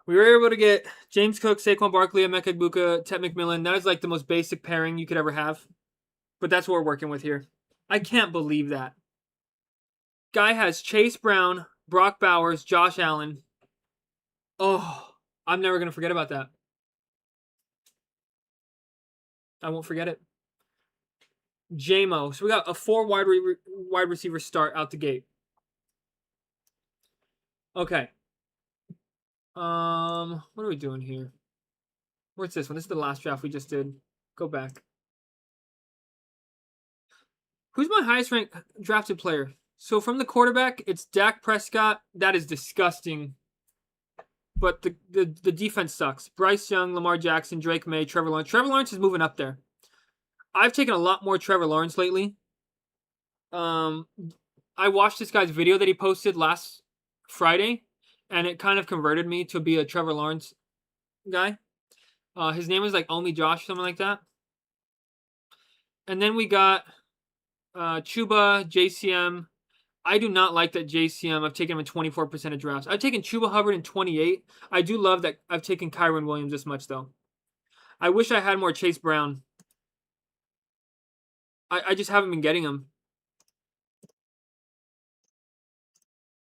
we were able to get James Cook, Saquon Barkley, Emeka Egbuka, Ted McMillan. That is like the most basic pairing you could ever have. But that's what we're working with here. I can't believe that. Guy has Chase Brown, Brock Bowers, Josh Allen. Oh, I'm never going to forget about that. I won't forget it. JMO. So we got a 4 wide receiver start out the gate. Okay. What are we doing here? Where's this one? This is the last draft we just did. Go back. Who's my highest ranked drafted player? So from the quarterback, it's Dak Prescott. That is disgusting. But the defense sucks. Bryce Young, Lamar Jackson, Drake May, Trevor Lawrence. Trevor Lawrence is moving up there. I've taken a lot more Trevor Lawrence lately. I watched this guy's video that he posted last Friday, and it kind of converted me to be a Trevor Lawrence guy. His name is like Only Josh, something like that. And then we got Chuba, JCM. I do not like that JCM. I've taken him in 24% of drafts. I've taken Chuba Hubbard in 28. I do love that I've taken Kyron Williams this much, though. I wish I had more Chase Brown. I just haven't been getting him.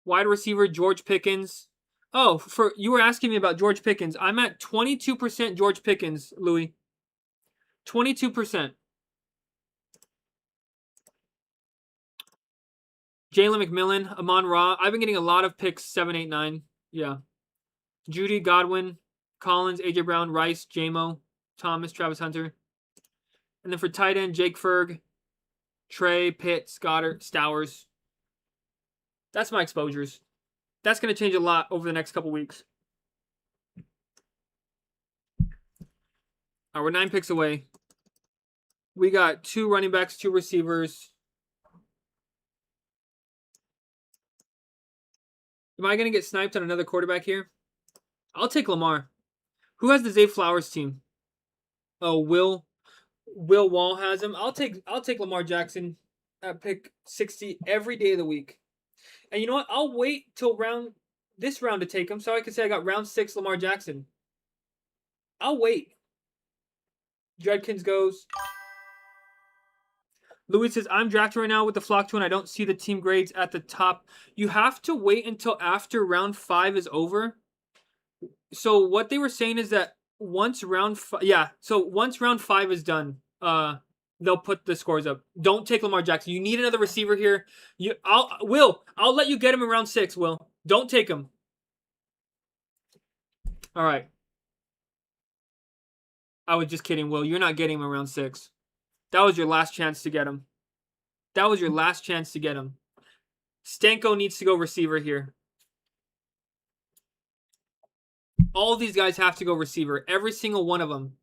Wide receiver, George Pickens. Oh, you were asking me about George Pickens. I'm at 22% George Pickens, Louis. 22%. Jalen McMillan, Amon Ra. I've been getting a lot of picks 7, 8, 9. Yeah. Judy, Godwin, Collins, AJ Brown, Rice, JMO, Thomas, Travis Hunter. And then for tight end, Jake Ferg, Trey, Pitts, Goddard, Stowers. That's my exposures. That's going to change a lot over the next couple weeks. All right, we're 9 picks away. We got 2 running backs, 2 receivers. Am I going to get sniped on another quarterback here? I'll take Lamar. Who has the Zay Flowers team? Oh, Will Wall has him. I'll take Lamar Jackson at pick 60 every day of the week. And you know what? I'll wait till this round to take him, so I can say I got round 6 Lamar Jackson. I'll wait. Judkins goes. Louis says, I'm drafting right now with the Flock 2 and I don't see the team grades at the top. You have to wait until after round 5 is over. So what they were saying is that once round 5 is done, they'll put the scores up. Don't take Lamar Jackson. You need another receiver here. I'll let you get him in round 6, Will. Don't take him. All right. I was just kidding, Will. You're not getting him in round 6. That was your last chance to get him. Stanko needs to go receiver here. All of these guys have to go receiver. Every single one of them.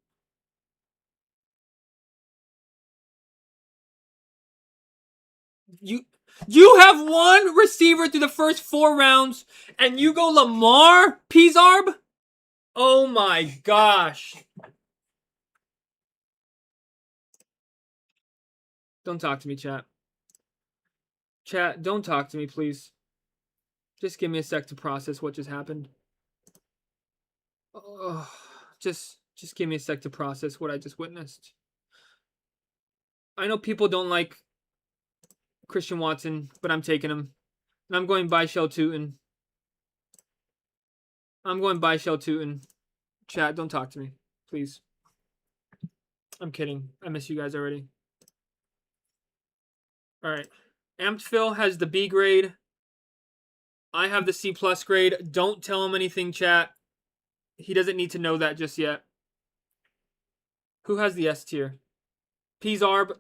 You have one receiver through the first 4 rounds, and you go Lamar Pizarb? Oh my gosh. Don't talk to me, chat. Chat, don't talk to me, please. Just give me a sec to process what just happened. Oh, just give me a sec to process what I just witnessed. I know people don't like Christian Watson, but I'm taking him. And I'm going by Shell Tootin. Chat, don't talk to me, please. I'm kidding. I miss you guys already. All right. Amped Phil has the B grade. I have the C+ grade. Don't tell him anything, chat. He doesn't need to know that just yet. Who has the S tier? Pizarb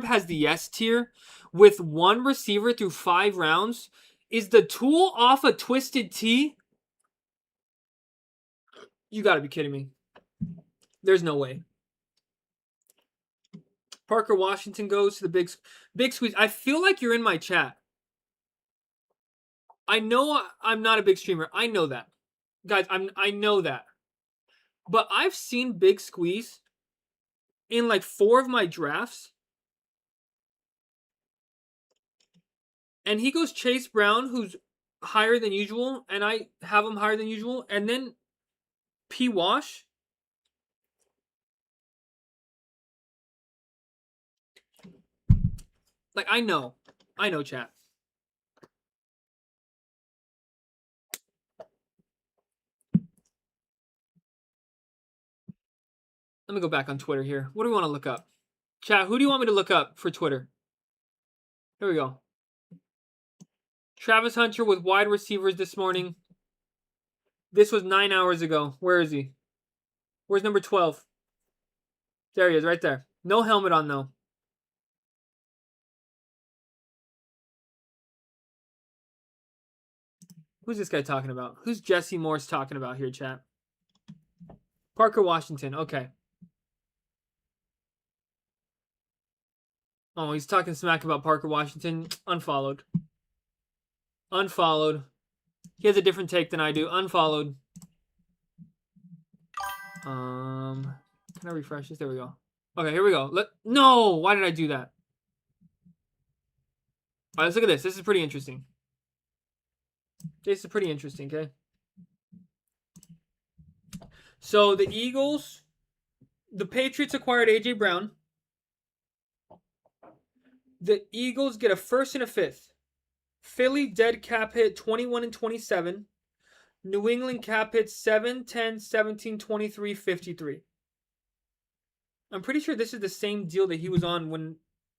has the S tier with 1 receiver through 5 rounds. Is the tool off a Twisted T? You gotta be kidding me. There's no way. Parker Washington goes to the big squeeze. I feel like you're in my chat. I know I'm not a big streamer. I know that. Guys, I know that. But I've seen big squeeze in like 4 of my drafts. And he goes Chase Brown, who's higher than usual, and I have him higher than usual, and then P. Wash. Like, I know, chat. Let me go back on Twitter here. What do we want to look up? Chat, who do you want me to look up for Twitter? Here we go. Travis Hunter with wide receivers this morning. This was 9 hours ago. Where is he? Where's number 12? There he is, right there. No helmet on, though. Who's this guy talking about? Who's Jesse Morse talking about here, chat? Parker Washington. Okay. Oh, he's talking smack about Parker Washington. Unfollowed. Unfollowed. He has a different take than I do. Unfollowed. Can I refresh this? There we go. Okay, here we go. No! Why did I do that? All right, let's look at this. This is pretty interesting. This is pretty interesting, okay? So the Eagles, the Patriots acquired A.J. Brown. The Eagles get a 1st and a 5th. Philly dead cap hit 21 and 27. New England cap hit 7, 10, 17, 23, 53. I'm pretty sure this is the same deal that he was on when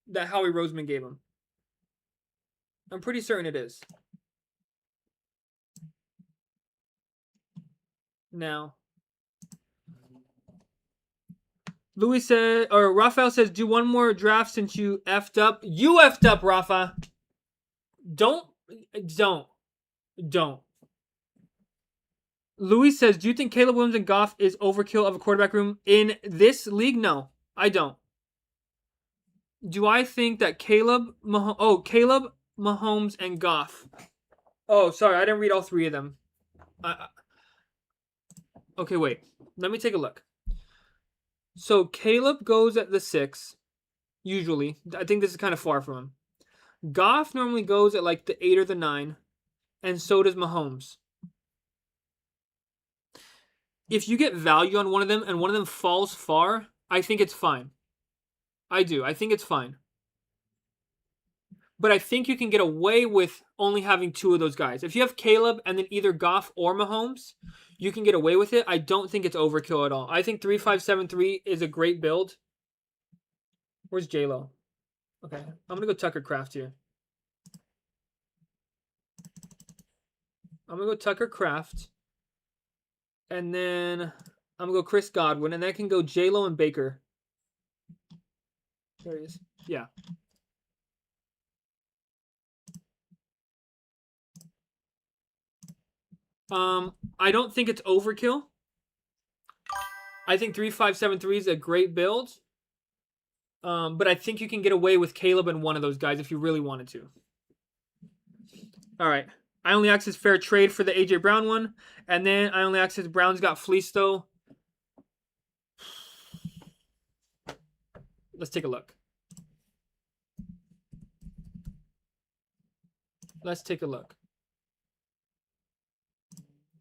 that Howie Roseman gave him. I'm pretty certain it is. Now, Louis said, or Raphael says, do one more draft since you effed up. You effed up, Rafa. Don't. Louis says, do you think Caleb Williams and Goff is overkill of a quarterback room in this league? No, I don't. Do I think that Caleb Mahomes and Goff. Oh, sorry, I didn't read all 3 of them. Okay, wait. Let me take a look. So Caleb goes at the 6, usually. I think this is kind of far from him. Goff normally goes at like the 8 or the 9, and so does Mahomes. If you get value on one of them and one of them falls far, I think it's fine. I do. I think it's fine. But I think you can get away with only having 2 of those guys. If you have Caleb and then either Goff or Mahomes, you can get away with it. I don't think it's overkill at all. I think 3573 is a great build. Where's J-Lo? Okay, I'm going to go Tucker Kraft here. I'm going to go Tucker Kraft. And then I'm going to go Chris Godwin. And then I can go J-Lo and Baker. There he is. Yeah. I don't think it's overkill. I think 3573 is a great build. But I think you can get away with Caleb and one of those guys if you really wanted to. All right. I only access fair trade for the A.J. Brown one. And then I only access Brown's got fleeced though. Let's take a look. Let's take a look.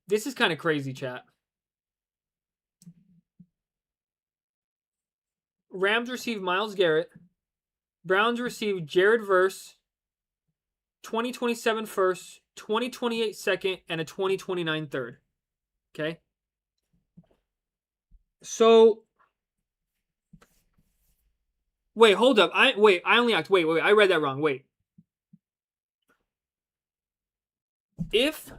This is kind of crazy, chat. Rams received Myles Garrett. Browns received Jared Verse, 2027 first, 2028 second, and a 2029 third. Okay? So, wait, hold up. I read that wrong. Wait. If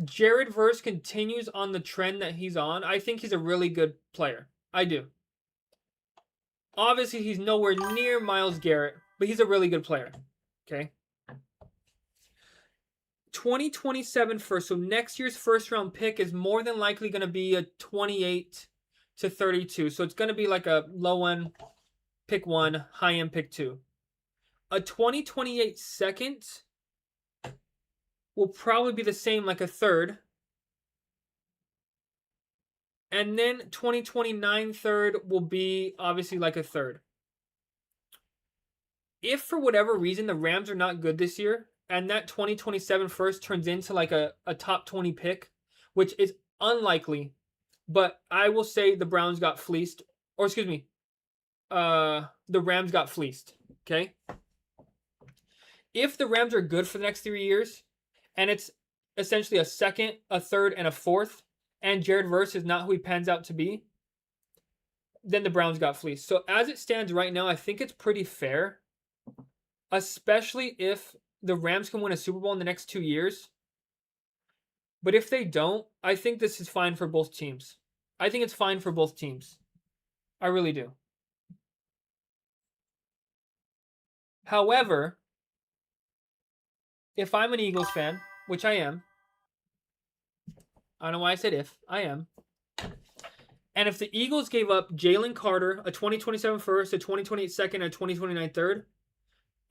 Jared Verse continues on the trend that he's on, I think he's a really good player. I do. Obviously, he's nowhere near Myles Garrett, but he's a really good player. Okay? 2027 first, so next year's first round pick is more than likely going to be a 28 to 32. So it's going to be like a low end pick 1, high end pick 2. A 2028 second will probably be the same, like a third. And then 2029 third will be obviously like a third. If for whatever reason the Rams are not good this year, and that 2027 first turns into like a top 20 pick, which is unlikely, but I will say the Browns got fleeced. Or excuse me, the Rams got fleeced. Okay? If the Rams are good for the next 3 years, and it's essentially a second, a third, and a fourth, and Jared Verse is not who he pans out to be, then the Browns got fleeced. So as it stands right now, I think it's pretty fair, especially if the Rams can win a Super Bowl in the next 2 years. But if they don't, I think this is fine for both teams. I think it's fine for both teams. I really do. However, if I'm an Eagles fan, which I am, I don't know why I said if, I am. And if the Eagles gave up Jalen Carter, a 2027 first, a 2028 second, and a 2029 third,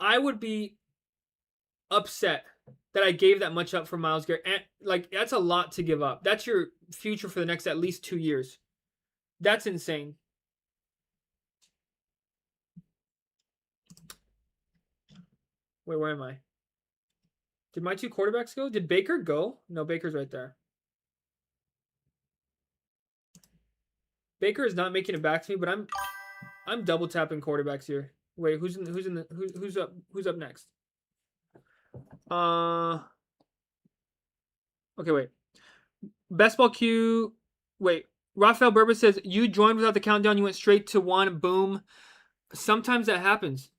I would be upset that I gave that much up for Myles Garrett. And, like, that's a lot to give up. That's your future for the next at least 2 years. That's insane. Wait, where am I? Did my 2 quarterbacks go? Did Baker go? No, Baker's right there. Baker is not making it back to me, but I'm double tapping quarterbacks here. Wait, who's up next? Okay, wait. Best ball Q. Wait. Rafael Berber says, you joined without the countdown. You went straight to 1. Boom. Sometimes that happens.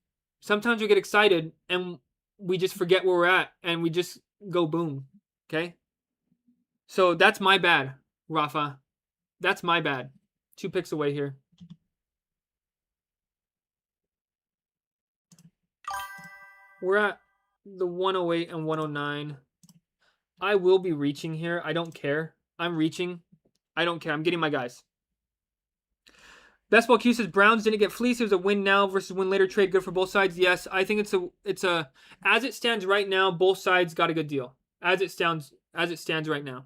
Sometimes we get excited and we just forget where we're at and we just go boom. Okay? So that's my bad, Rafa. That's my bad. 2 picks away here. We're at the 108 and 109. I will be reaching here. I don't care. I'm reaching. I don't care. I'm getting my guys. Best Ball Q says Browns didn't get fleeced. It was a win now versus win later trade. Good for both sides. Yes, I think it's a as it stands right now, both sides got a good deal. As it stands right now.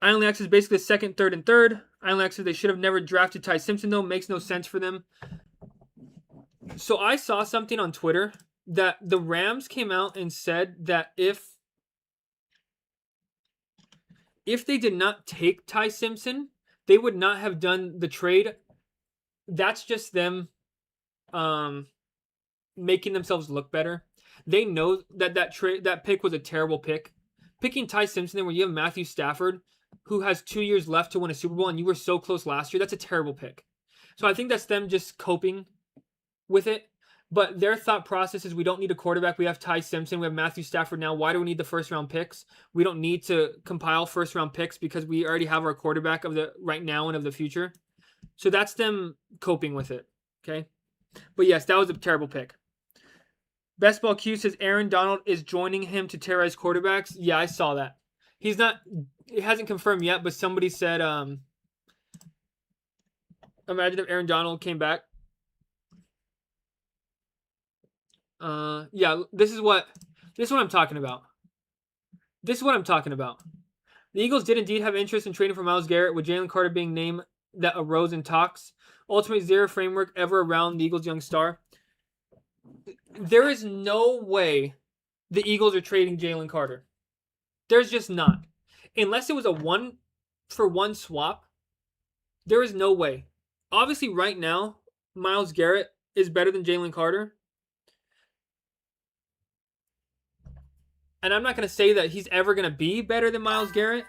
Island X is basically second, third, and third. Island X says they should have never drafted Ty Simpson though. Makes no sense for them. So I saw something on Twitter that the Rams came out and said that if they did not take Ty Simpson, they would not have done the trade. That's just them making themselves look better. They know that pick was a terrible pick. Picking Ty Simpson when you have Matthew Stafford, who has 2 years left to win a Super Bowl, and you were so close last year, that's a terrible pick. So I think that's them just coping with it. But their thought process is we don't need a quarterback. We have Ty Simpson. We have Matthew Stafford now. Why do we need the first-round picks? We don't need to compile first-round picks because we already have our quarterback of the right now and of the future. So that's them coping with it, okay? But yes, that was a terrible pick. Best Ball Q says Aaron Donald is joining him to terrorize quarterbacks. Yeah, I saw that. He's not. It hasn't confirmed yet, but somebody said, imagine if Aaron Donald came back. Yeah, this is what I'm talking about. This is what I'm talking about. The Eagles did indeed have interest in trading for Myles Garrett, with Jalen Carter being named that arose in talks. Ultimately, zero framework ever around the Eagles' young star. There is no way the Eagles are trading Jalen Carter. There's just not. Unless it was a 1-for-1 swap, there is no way. Obviously, right now, Myles Garrett is better than Jalen Carter. And I'm not going to say that he's ever going to be better than Myles Garrett.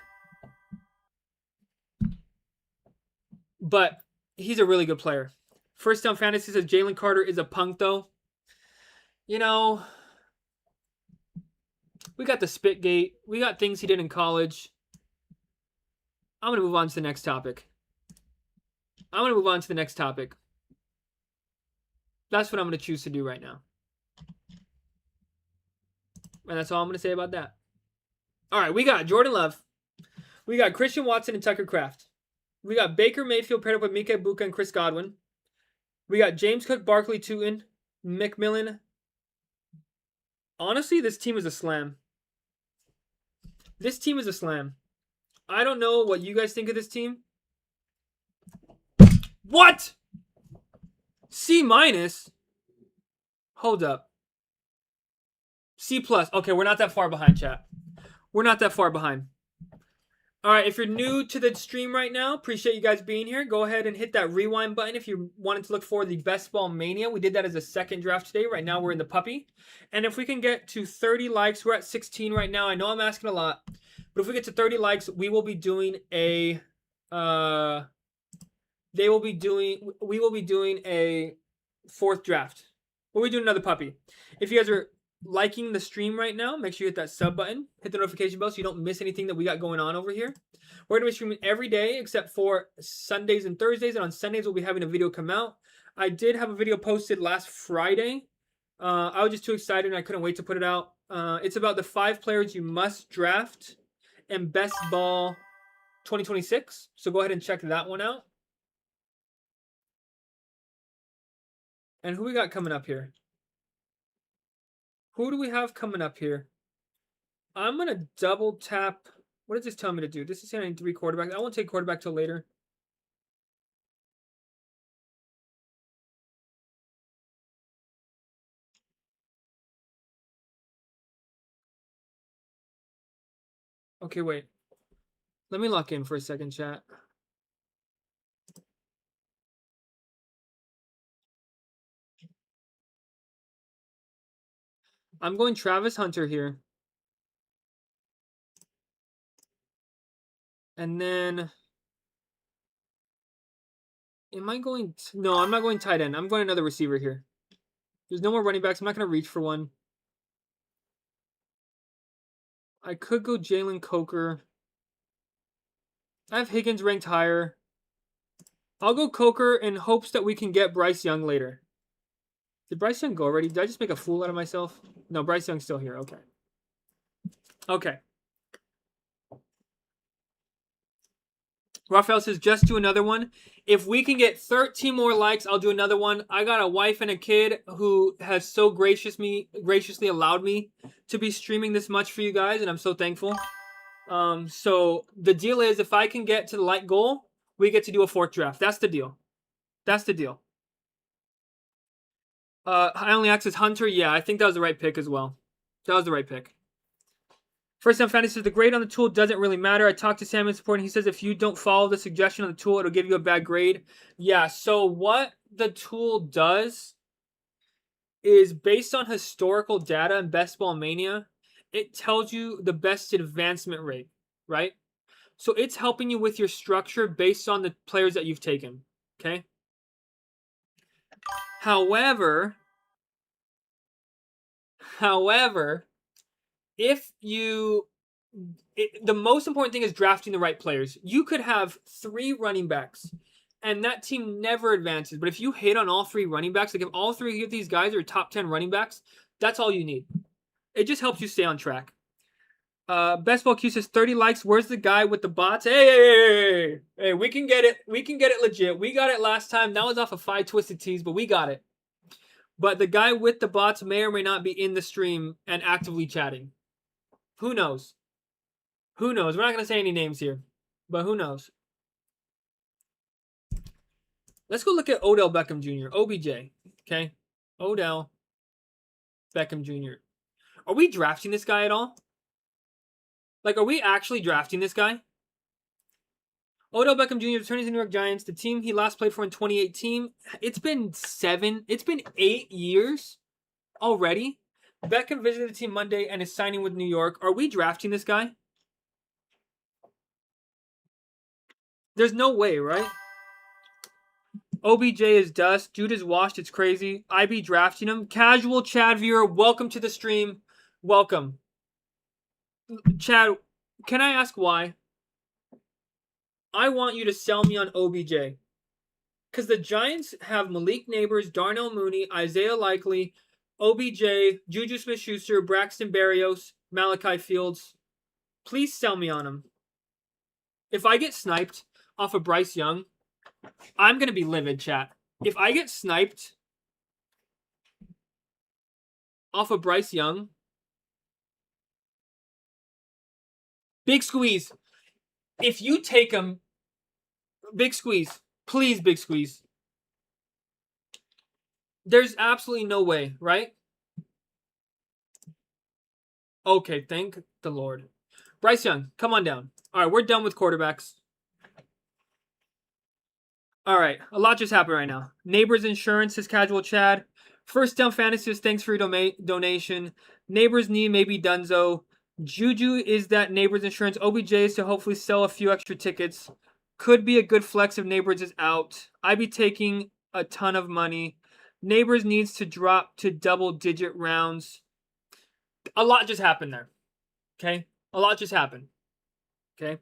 But he's a really good player. First Down Fantasy says Jalen Carter is a punk, though. You know, we got the Spitgate. We got things he did in college. I'm going to move on to the next topic. That's what I'm going to choose to do right now. And that's all I'm going to say about that. All right, we got Jordan Love. We got Christian Watson and Tucker Kraft. We got Baker Mayfield paired up with Mika Ibuka and Chris Godwin. We got James Cook, Barkley, Tootin, McMillan. Honestly, this team is a slam. This team is a slam. I don't know what you guys think of this team. What? C minus? Hold up. C plus. Okay, we're not that far behind, chat. We're not that far behind. All right, if you're new to the stream right now, appreciate you guys being here. Go ahead and hit that rewind button if you wanted to look for the Best Ball Mania. We did that as a second draft today. Right now, we're in the puppy. And if we can get to 30 likes, we're at 16 right now. I know I'm asking a lot, but if we get to 30 likes, we will be doing a we will be doing a fourth draft. We'll be doing another puppy. If you guys are liking the stream right now, make sure you hit that sub button, hit the notification bell so you don't miss anything that we got going on over here. We're going to be streaming every day except for Sundays and Thursdays, and on Sundays we'll be having a video come out. I did have a video posted last Friday. I was just too excited and I couldn't wait to put it out. It's about the 5 players you must draft in Best Ball 2026. So go ahead and check that one out. And who we got coming up here? Who do we have coming up here? I'm going to double tap. What does this tell me to do? This is saying I need 3 quarterbacks. I won't take quarterback till later. Okay, wait. Let me lock in for a second, chat. I'm going Travis Hunter here. And then, am I going? No, I'm not going tight end. I'm going another receiver here. There's no more running backs. I'm not going to reach for one. I could go Jalen Coker. I have Higgins ranked higher. I'll go Coker in hopes that we can get Bryce Young later. Did Bryce Young go already? Did I just make a fool out of myself? No, Bryce Young's still here. Okay. Okay. Raphael says, just do another one. If we can get 13 more likes, I'll do another one. I got a wife and a kid who has so graciously allowed me to be streaming this much for you guys, and I'm so thankful. So the deal is, if I can get to the like goal, we get to do a 4th draft. That's the deal. That's the deal. I only access Hunter. Yeah, I think that was the right pick as well. That was the right pick. First Time Fantasy says the grade on the tool doesn't really matter. I talked to Sam in support, and he says if you don't follow the suggestion on the tool, it'll give you a bad grade. Yeah, so what the tool does is based on historical data in Best Ball Mania, it tells you the best advancement rate, right? So it's helping you with your structure based on the players that you've taken, okay? However, if you... the most important thing is drafting the right players. You could have 3 running backs, and that team never advances. But if you hit on all 3 running backs, like if all 3 of these guys are top 10 running backs, that's all you need. It just helps you stay on track. Best Ball Q says 30 likes. Where's the guy with the bots? Hey, we can get it. We can get it legit. We got it last time. That was off of 5 Twisted Tees, but we got it. But the guy with the bots may or may not be in the stream and actively chatting. Who knows? Who knows? We're not going to say any names here, but who knows? Let's go look at Odell Beckham Jr., OBJ, okay? Odell Beckham Jr. Are we drafting this guy at all? Like, are we actually drafting this guy? Odell Beckham Jr. returning to the New York Giants, the team he last played for in 2018. It's been 8 years already. Beckham visited the team Monday and is signing with New York. Are we drafting this guy? There's no way, right? OBJ is dust. Dude is washed. It's crazy. I be drafting him. Casual Chad viewer, welcome to the stream. Welcome. Chad, can I ask why? I want you to sell me on OBJ. Because the Giants have Malik Neighbors, Darnell Mooney, Isaiah Likely, OBJ, Juju Smith-Schuster, Braxton Berrios, Malachi Fields. Please sell me on him. If I get sniped, off of Bryce Young, I'm going to be livid, chat. If I get sniped off of Bryce Young, big squeeze. If you take him, big squeeze. Please, big squeeze. There's absolutely no way, right? Okay, thank the Lord. Bryce Young, come on down. All right, we're done with quarterbacks. All right, a lot just happened right now. Neighbors Insurance is casual Chad. First Down Fantasy is thanks for your donation. Neighbors Knee maybe Dunzo. Juju is that Neighbors Insurance. OBJ is to hopefully sell a few extra tickets. Could be a good flex if Neighbors is out. I'd be taking a ton of money. Neighbors needs to drop to double-digit rounds. A lot just happened there. Okay? A lot just happened. Okay?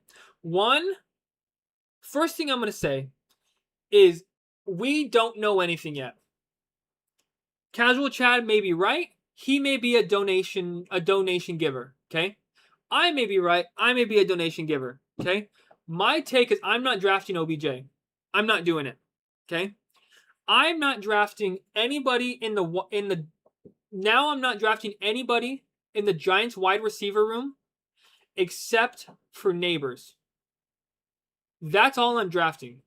First thing I'm going to say is we don't know anything yet. Casual Chad may be right. He may be a donation giver. Okay? I may be right. I may be a donation giver. Okay? My take is I'm not drafting OBJ. I'm not doing it. Okay? I'm not drafting anybody I'm not drafting anybody in the Giants wide receiver room except for Neighbors. That's all I'm drafting.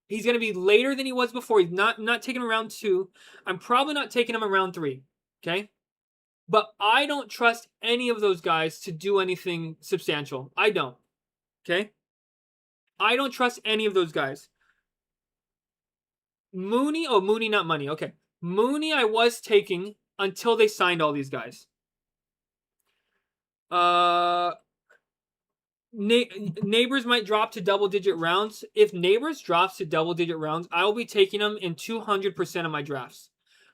He's going to be later than he was before. He's not taking him around 2. I'm probably not taking him around 3. Okay? But I don't trust any of those guys to do anything substantial. I don't. Okay? I don't trust any of those guys. Mooney, not money. Okay. Mooney I was taking until they signed all these guys. Neighbors might drop to double-digit rounds. If Neighbors drops to double-digit rounds, I will be taking them in 200% of my drafts.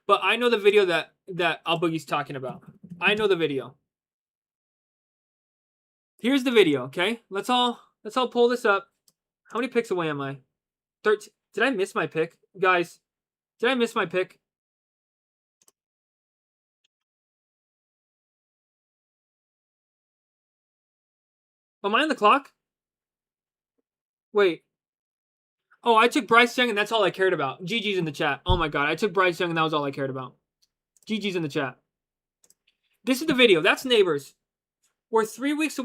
But I know the video that Al Boogie's talking about. I know the video. Here's the video, okay? Let's all pull this up. How many picks away am I? 13. Did I miss my pick? Guys, did I miss my pick? Am I on the clock? Wait. Oh, I took Bryce Young and that's all I cared about. GG's in the chat. Oh my god, I took Bryce Young and that was all I cared about. GG's in the chat. This is the video. That's Neighbors. We're 3 months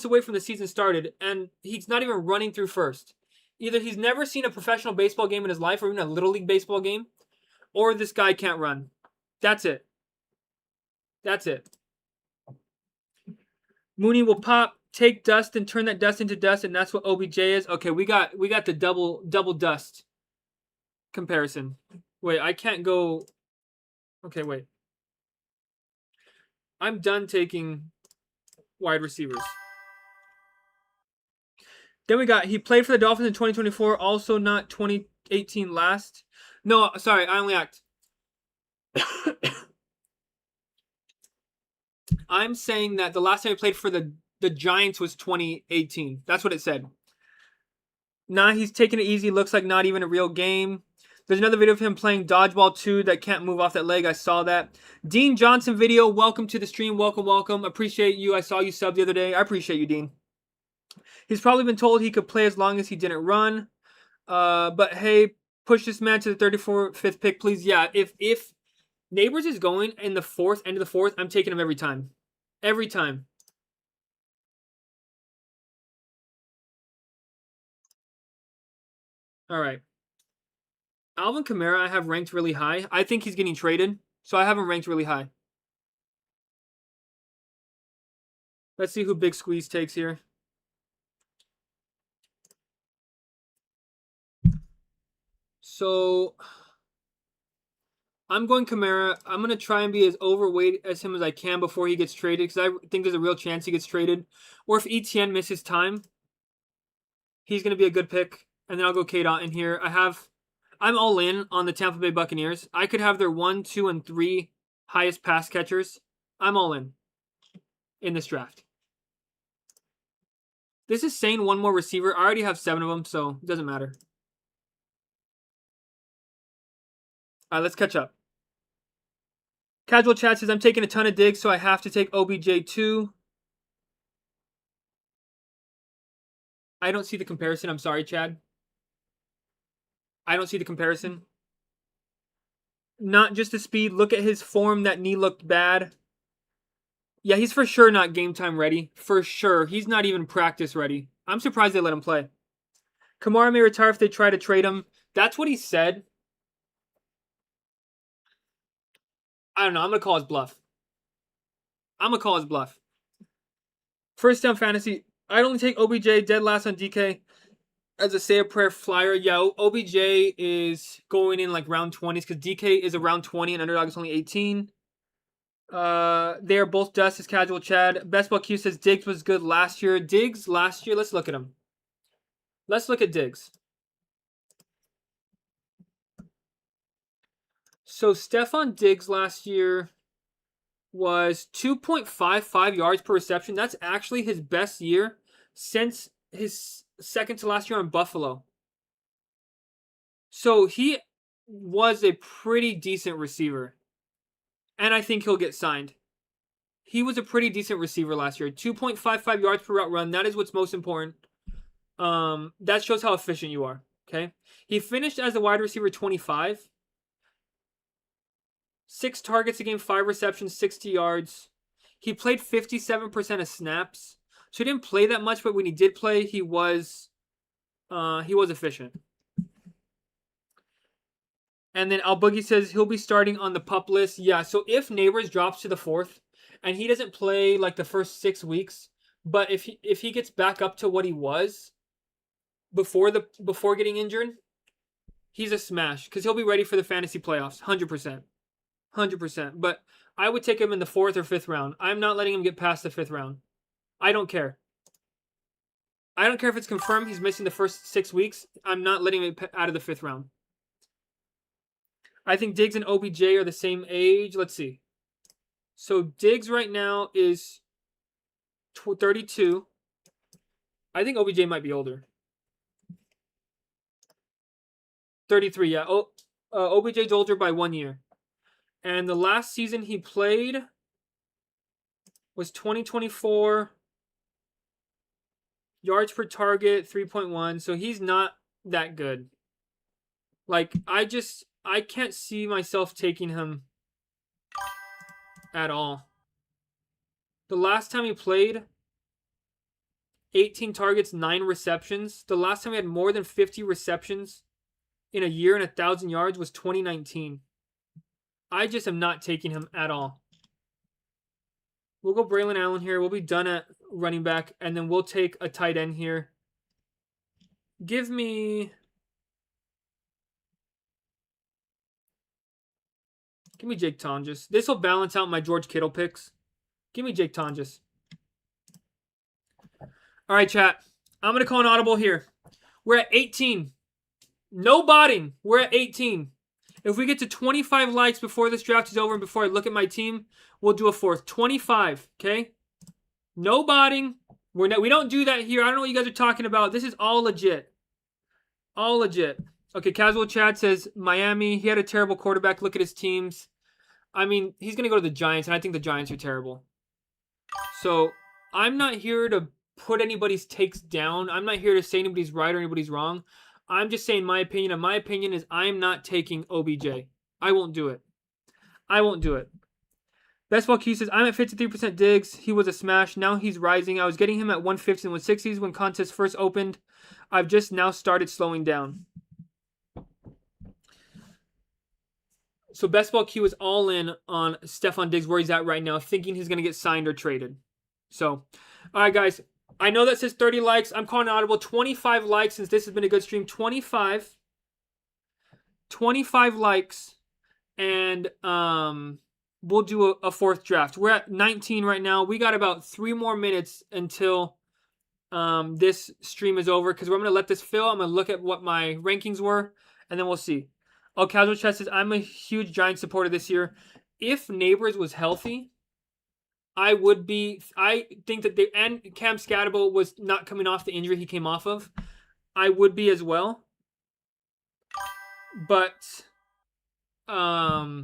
away from the season started, and he's not even running through first. Either he's never seen a professional baseball game in his life, or even a little league baseball game, or this guy can't run. That's it. That's it. Mooney will pop, take dust, and turn that dust into dust, and that's what OBJ is. Okay, we got the double dust comparison. Wait, I can't go. Okay, wait. I'm done taking wide receivers. Then we got, he played for the Dolphins in 2024, also not 2018 last. No, sorry, I only act. I'm saying that the last time he played for the Giants was 2018. That's what it said. Nah, he's taking it easy. Looks like not even a real game. There's another video of him playing dodgeball too that can't move off that leg. I saw that. Dean Johnson video. Welcome to the stream. Welcome. Appreciate you. I saw you sub the other day. I appreciate you, Dean. He's probably been told he could play as long as he didn't run. But hey, push this man to the 35th pick, please. Yeah, if Neighbors is going in the end of the fourth, I'm taking him every time. Every time. All right. Alvin Kamara, I have ranked really high. I think he's getting traded, so I have him ranked really high. Let's see who Big Squeeze takes here. So I'm going Kamara. I'm going to try and be as overweight as him as I can before he gets traded, because I think there's a real chance he gets traded. Or if ETN misses time, he's going to be a good pick. And then I'll go K-Dot in here. I'm all in on the Tampa Bay Buccaneers. I could have their 1, 2, and 3 highest pass catchers. I'm all in this draft. This is saying one more receiver. I already have 7 of them, so it doesn't matter. All right, let's catch up. Casual Chat says, I'm taking a ton of digs, so I have to take OBJ too. I don't see the comparison. I'm sorry, Chad. I don't see the comparison. Not just the speed. Look at his form. That knee looked bad. Yeah, he's for sure not game time ready. For sure. He's not even practice ready. I'm surprised they let him play. Kamara may retire if they try to trade him. That's what he said. I don't know. I'm going to call his bluff. First down fantasy. I'd only take OBJ dead last on DK as a say a prayer flyer. Yeah, OBJ is going in like round 20s because DK is around 20 and underdog is only 18. They are both dust as casual Chad. Best Ball Q says Diggs was good last year. Diggs last year, let's look at him. Let's look at Diggs. So Stephon Diggs last year was 2.55 yards per reception. That's actually his best year since his second to last year on Buffalo. So he was a pretty decent receiver. And I think he'll get signed. He was a pretty decent receiver last year. 2.55 yards per route run. That is what's most important. That shows how efficient you are. Okay. He finished as a wide receiver 25. 6 targets a game, 5 receptions, 60 yards. He played 57% of snaps. So he didn't play that much, but when he did play, he was efficient. And then Al Boogie says he'll be starting on the pup list. Yeah, so if Neighbors drops to the 4th and he doesn't play like the first 6 weeks, but if he gets back up to what he was before getting injured, he's a smash because he'll be ready for the fantasy playoffs, 100%. 100%. But I would take him in the 4th or 5th round. I'm not letting him get past the 5th round. I don't care. I don't care if it's confirmed he's missing the first 6 weeks. I'm not letting him out of the 5th round. I think Diggs and OBJ are the same age. Let's see. So Diggs right now is 32. I think OBJ might be older. 33, yeah. OBJ's older by 1 year. And the last season he played was 2024. Yards per target, 3.1. So he's not that good. Like, I can't see myself taking him at all. The last time he played, 18 targets, 9 receptions. The last time he had more than 50 receptions in a year and 1,000 yards was 2019. I just am not taking him at all. We'll go Braylon Allen here. We'll be done at running back, and then we'll take a tight end here. Give me Jake Tonjes. This will balance out my George Kittle picks. Give me Jake Tonjes. All right, chat. I'm going to call an audible here. We're at 18. No botting. We're at 18. If we get to 25 likes before this draft is over and before I look at my team, we'll do a 4th. 25, okay? No botting. We don't do that here. I don't know what you guys are talking about. This is all legit. All legit. Okay, Casual Chad says Miami. He had a terrible quarterback. Look at his teams. I mean, he's going to go to the Giants, and I think the Giants are terrible. So, I'm not here to put anybody's takes down. I'm not here to say anybody's right or anybody's wrong. I'm just saying my opinion, and my opinion is I'm not taking OBJ. I won't do it. Best Ball Q says, I'm at 53% Diggs. He was a smash. Now he's rising. I was getting him at 150s and 160s when contests first opened. I've just now started slowing down. So Best Ball Q is all in on Stephon Diggs, where he's at right now, thinking he's going to get signed or traded. So, all right, guys. I know that says 30 likes. I'm calling an audible. 25 likes since this has been a good stream. 25 likes. And we'll do a 4th draft. We're at 19 right now. We got about 3 more minutes until this stream is over because we're going to let this fill. I'm going to look at what my rankings were, and then we'll see. Oh, Casual Chat says, I'm a huge Giants supporter this year. If Neighbors was healthy, I would be. I think that and Cam Scatterbo was not coming off the injury he came off of. I would be as well. But I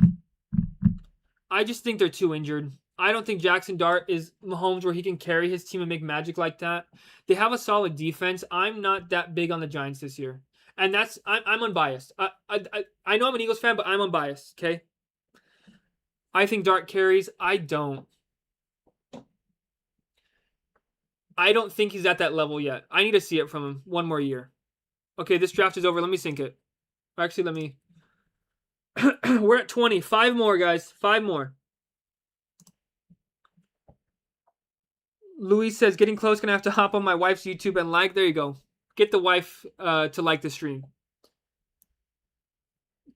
just think they're too injured. I don't think Jackson Dart is Mahomes where he can carry his team and make magic like that. They have a solid defense. I'm not that big on the Giants this year. And I'm unbiased. I know I'm an Eagles fan, but I'm unbiased, okay? I think Dart carries. I don't think he's at that level yet. I need to see it from him one more year. Okay, this draft is over. Let me sync it. Actually, let me... We're at 20. 5 more, guys. 5 more. Luis says, getting close. Gonna have to hop on my wife's YouTube and like. There you go. Get the wife to like the stream.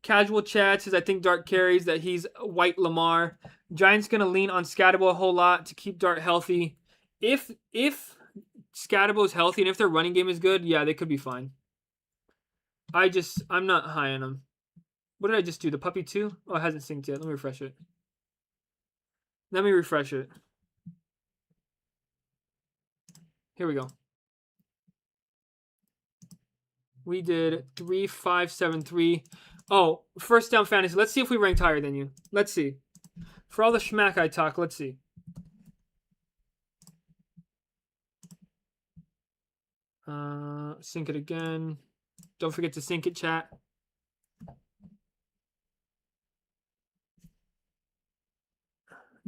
Casual Chat says, I think Dart carries, that he's white Lamar. Giants gonna lean on Scatterbo a whole lot to keep Dart healthy. If Scatterbo is healthy and if their running game is good, yeah, they could be fine. I'm not high on them. What did I just do? The puppy 2? Oh, it hasn't synced yet. Let me refresh it. Here we go. We did 3, 5, 7, 3. Oh, first down fantasy. Let's see if we ranked higher than you. Let's see. For all the schmack I talk, let's see. Sync it again. Don't forget to sync it, chat.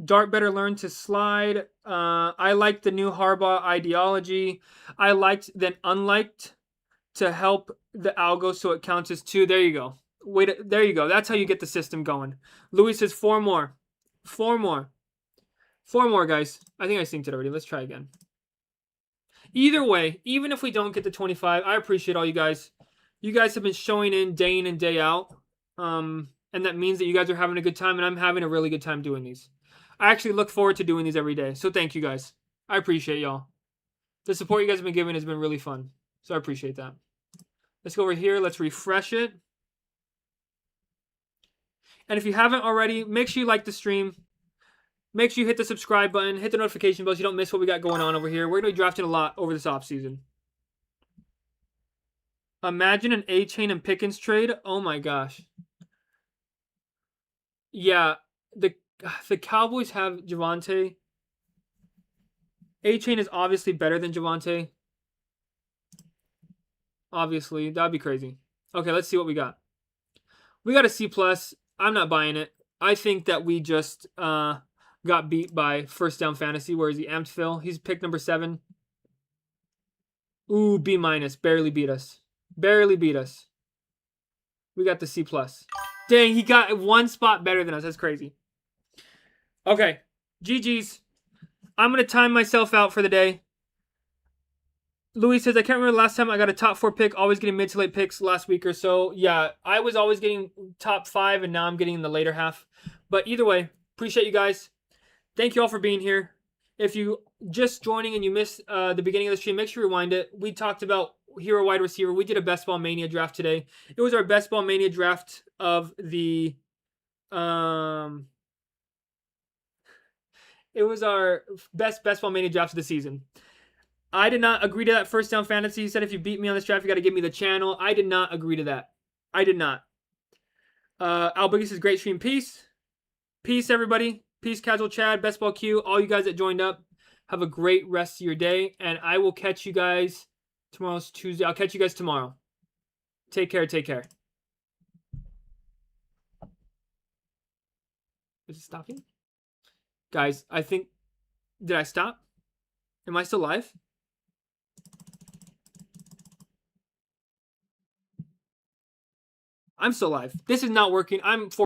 Dart better learn to slide. I like the new Harbaugh ideology. I liked then unliked to help the algo so it counts as 2. There you go. Wait, there you go. That's how you get the system going. Louis says 4 more. 4 more. 4 more, guys. I think I synced it already. Let's try again. Either way, even if we don't get to 25, I appreciate all you guys. You guys have been showing in day in and day out. And that means that you guys are having a good time, and I'm having a really good time doing these. I actually look forward to doing these every day. So thank you guys. I appreciate y'all. The support you guys have been giving has been really fun. So I appreciate that. Let's go over here. Let's refresh it. And if you haven't already, make sure you like the stream. Make sure you hit the subscribe button. Hit the notification bell so you don't miss what we got going on over here. We're going to be drafting a lot over this offseason. Imagine an A-Chain and Pickens trade. Oh my gosh. Yeah, the Cowboys have Javonte. A-Chain is obviously better than Javonte. Obviously, that'd be crazy. Okay, let's see what we got. We got a C+. I'm not buying it. I think that we just got beat by First Down Fantasy. Where is he? Amped Phil. He's pick number 7. Ooh, B-. Barely beat us. Barely beat us. We got the C+. Dang, he got 1 spot better than us. That's crazy. Okay. GG's. I'm going to time myself out for the day. Louis says, I can't remember the last time I got a top 4 pick, always getting mid to late picks last week or so. Yeah, I was always getting top 5, and now I'm getting in the later half. But either way, appreciate you guys. Thank you all for being here. If you just joining and you missed the beginning of the stream, make sure you rewind it. We talked about hero wide receiver. We did a Best Ball Mania draft today. It was our Best Ball Mania draft of the... it was our best Ball Mania draft of the season. I did not agree to that First Down Fantasy. He said if you beat me on this draft, you got to give me the channel. I did not agree to that. I did not. Albigis says, great stream. Peace. Peace, everybody. Peace, Casual Chad, Best Ball Q, all you guys that joined up. Have a great rest of your day, and I will catch you guys. Tomorrow's Tuesday. I'll catch you guys tomorrow. Take care. Take care. Is it stopping? Guys, I think... Did I stop? Am I still live? I'm still live. This is not working. I'm